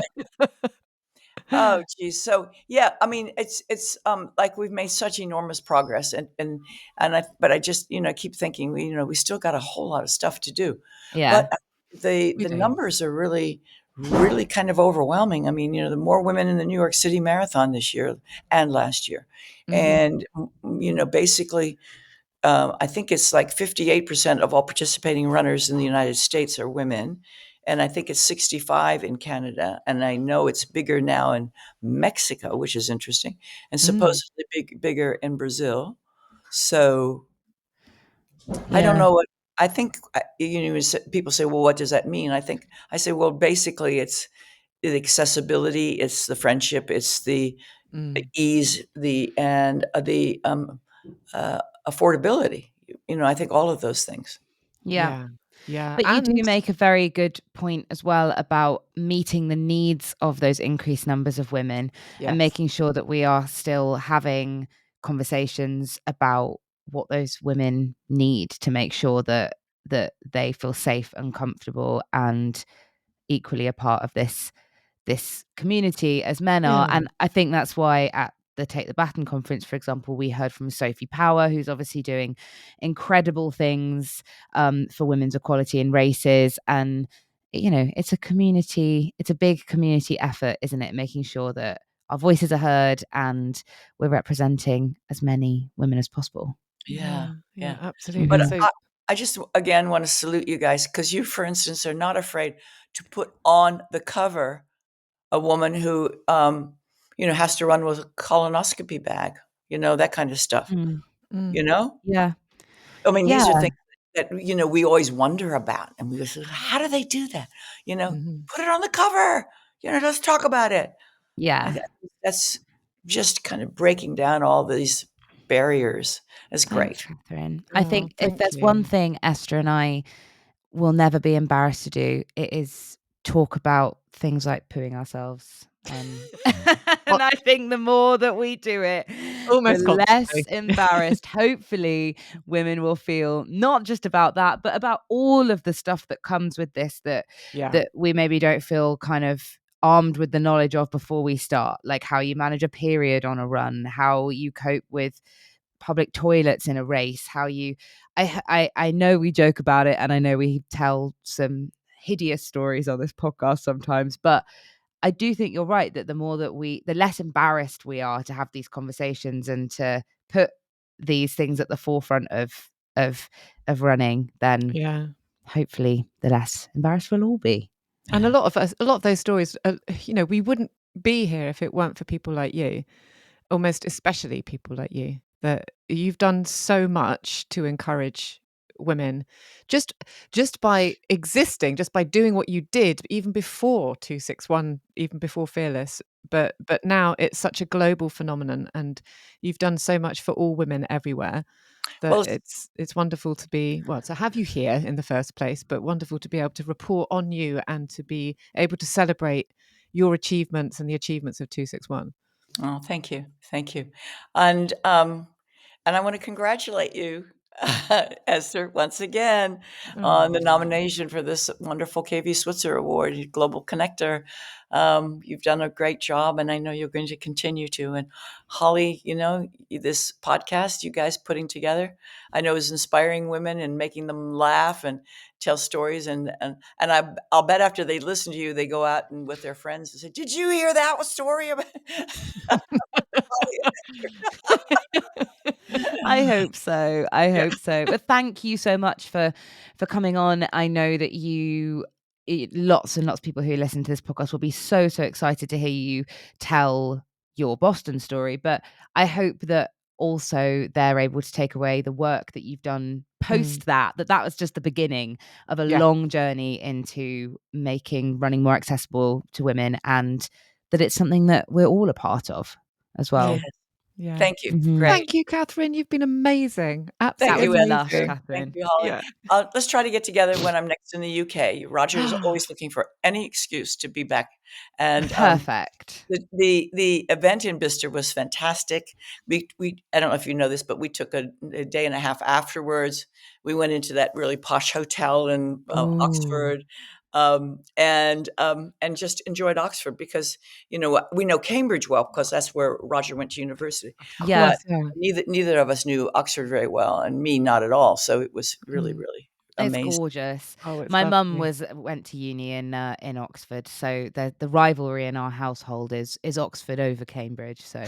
Oh, geez. So yeah, I mean, it's like we've made such enormous progress, but I just keep thinking we still got a whole lot of stuff to do. Yeah. But the numbers are really kind of overwhelming. I mean, the more women in the New York City Marathon this year and last year, and basically. I think it's like 58% of all participating runners in the United States are women. And I think it's 65 in Canada. And I know it's bigger now in Mexico, which is interesting, and supposedly bigger in Brazil. So I don't know what I think. People say, well, what does that mean? I say, well, basically it's the accessibility, it's the friendship, it's the ease, the affordability. I think all of those things. Yeah. Yeah. But you do make a very good point as well about meeting the needs of those increased numbers of women and making sure that we are still having conversations about what those women need to make sure that they feel safe and comfortable and equally a part of this community as men are. And I think that's why at the Take the Baton conference, for example, we heard from Sophie Power, who's obviously doing incredible things for women's equality in races. And, it's a big community effort, isn't it? Making sure that our voices are heard and we're representing as many women as possible. Yeah, absolutely. But I just, again, want to salute you guys because you, for instance, are not afraid to put on the cover a woman who, has to run with a colonoscopy bag, that kind of stuff, Yeah. I mean, these are things that, we always wonder about. And we go, how do they do that? Put it on the cover, let's talk about it. Yeah. That's just kind of breaking down all these barriers. That's great. Thanks, Kathrine. I think if there's one thing Esther and I will never be embarrassed to do, it is talk about things like pooing ourselves. And I think the more that we do it, the less embarrassed, hopefully, women will feel not just about that, but about all of the stuff that comes with this that we maybe don't feel kind of armed with the knowledge of before we start, like how you manage a period on a run, how you cope with public toilets in a race, how you I know we joke about it and I know we tell some hideous stories on this podcast sometimes, but I do think you're right that the less embarrassed we are to have these conversations and to put these things at the forefront of running, then hopefully the less embarrassed we'll all be. And a lot of those stories, we wouldn't be here if it weren't for people like you, almost especially people like you, that you've done so much to encourage women just by existing, just by doing what you did, even before 261, even before Fearless. But now it's such a global phenomenon, and you've done so much for all women everywhere that it's wonderful to have you here in the first place, but wonderful to be able to report on you and to be able to celebrate your achievements and the achievements of 261. Oh, thank you. And I want to congratulate you, Esther, once again on the nomination for this wonderful KV Switzer Award, Global Connector. You've done a great job, and I know you're going to continue to. And Holly, this podcast you guys putting together, I know is inspiring women and making them laugh and tell stories. And I'll bet after they listen to you, they go out and with their friends and say, "Did you hear that story about?" I hope so. But thank you so much for coming on. I know that lots and lots of people who listen to this podcast will be so excited to hear you tell your Boston story. But I hope that also they're able to take away the work that you've done post that was just the beginning of a long journey into making running more accessible to women, and that it's something that we're all a part of as well. Yes. Yeah. Thank you. Mm-hmm. Great. Thank you, Kathrine. You've been amazing. Absolutely Thank you, amazing. Kathrine. Thank you, Holly. Yeah. Let's try to get together when I'm next in the UK. Roger is always looking for any excuse to be back. And perfect. The event in Bicester was fantastic. We I don't know if you know this, but we took a day and a half afterwards. We went into that really posh hotel in Oxford. And just enjoyed Oxford because we know Cambridge well because that's where Roger went to university. Yeah. But neither of us knew Oxford very well, and me not at all. So it was really amazing. It's gorgeous. It's my mum lovely. went to uni in Oxford, so the rivalry in our household is Oxford over Cambridge. So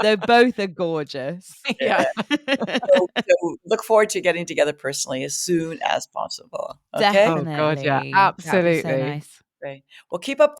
they both are gorgeous. Yeah. So look forward to getting together personally as soon as possible. Okay. Definitely. Oh God, yeah, absolutely. That'd be so nice. Great. Well, keep up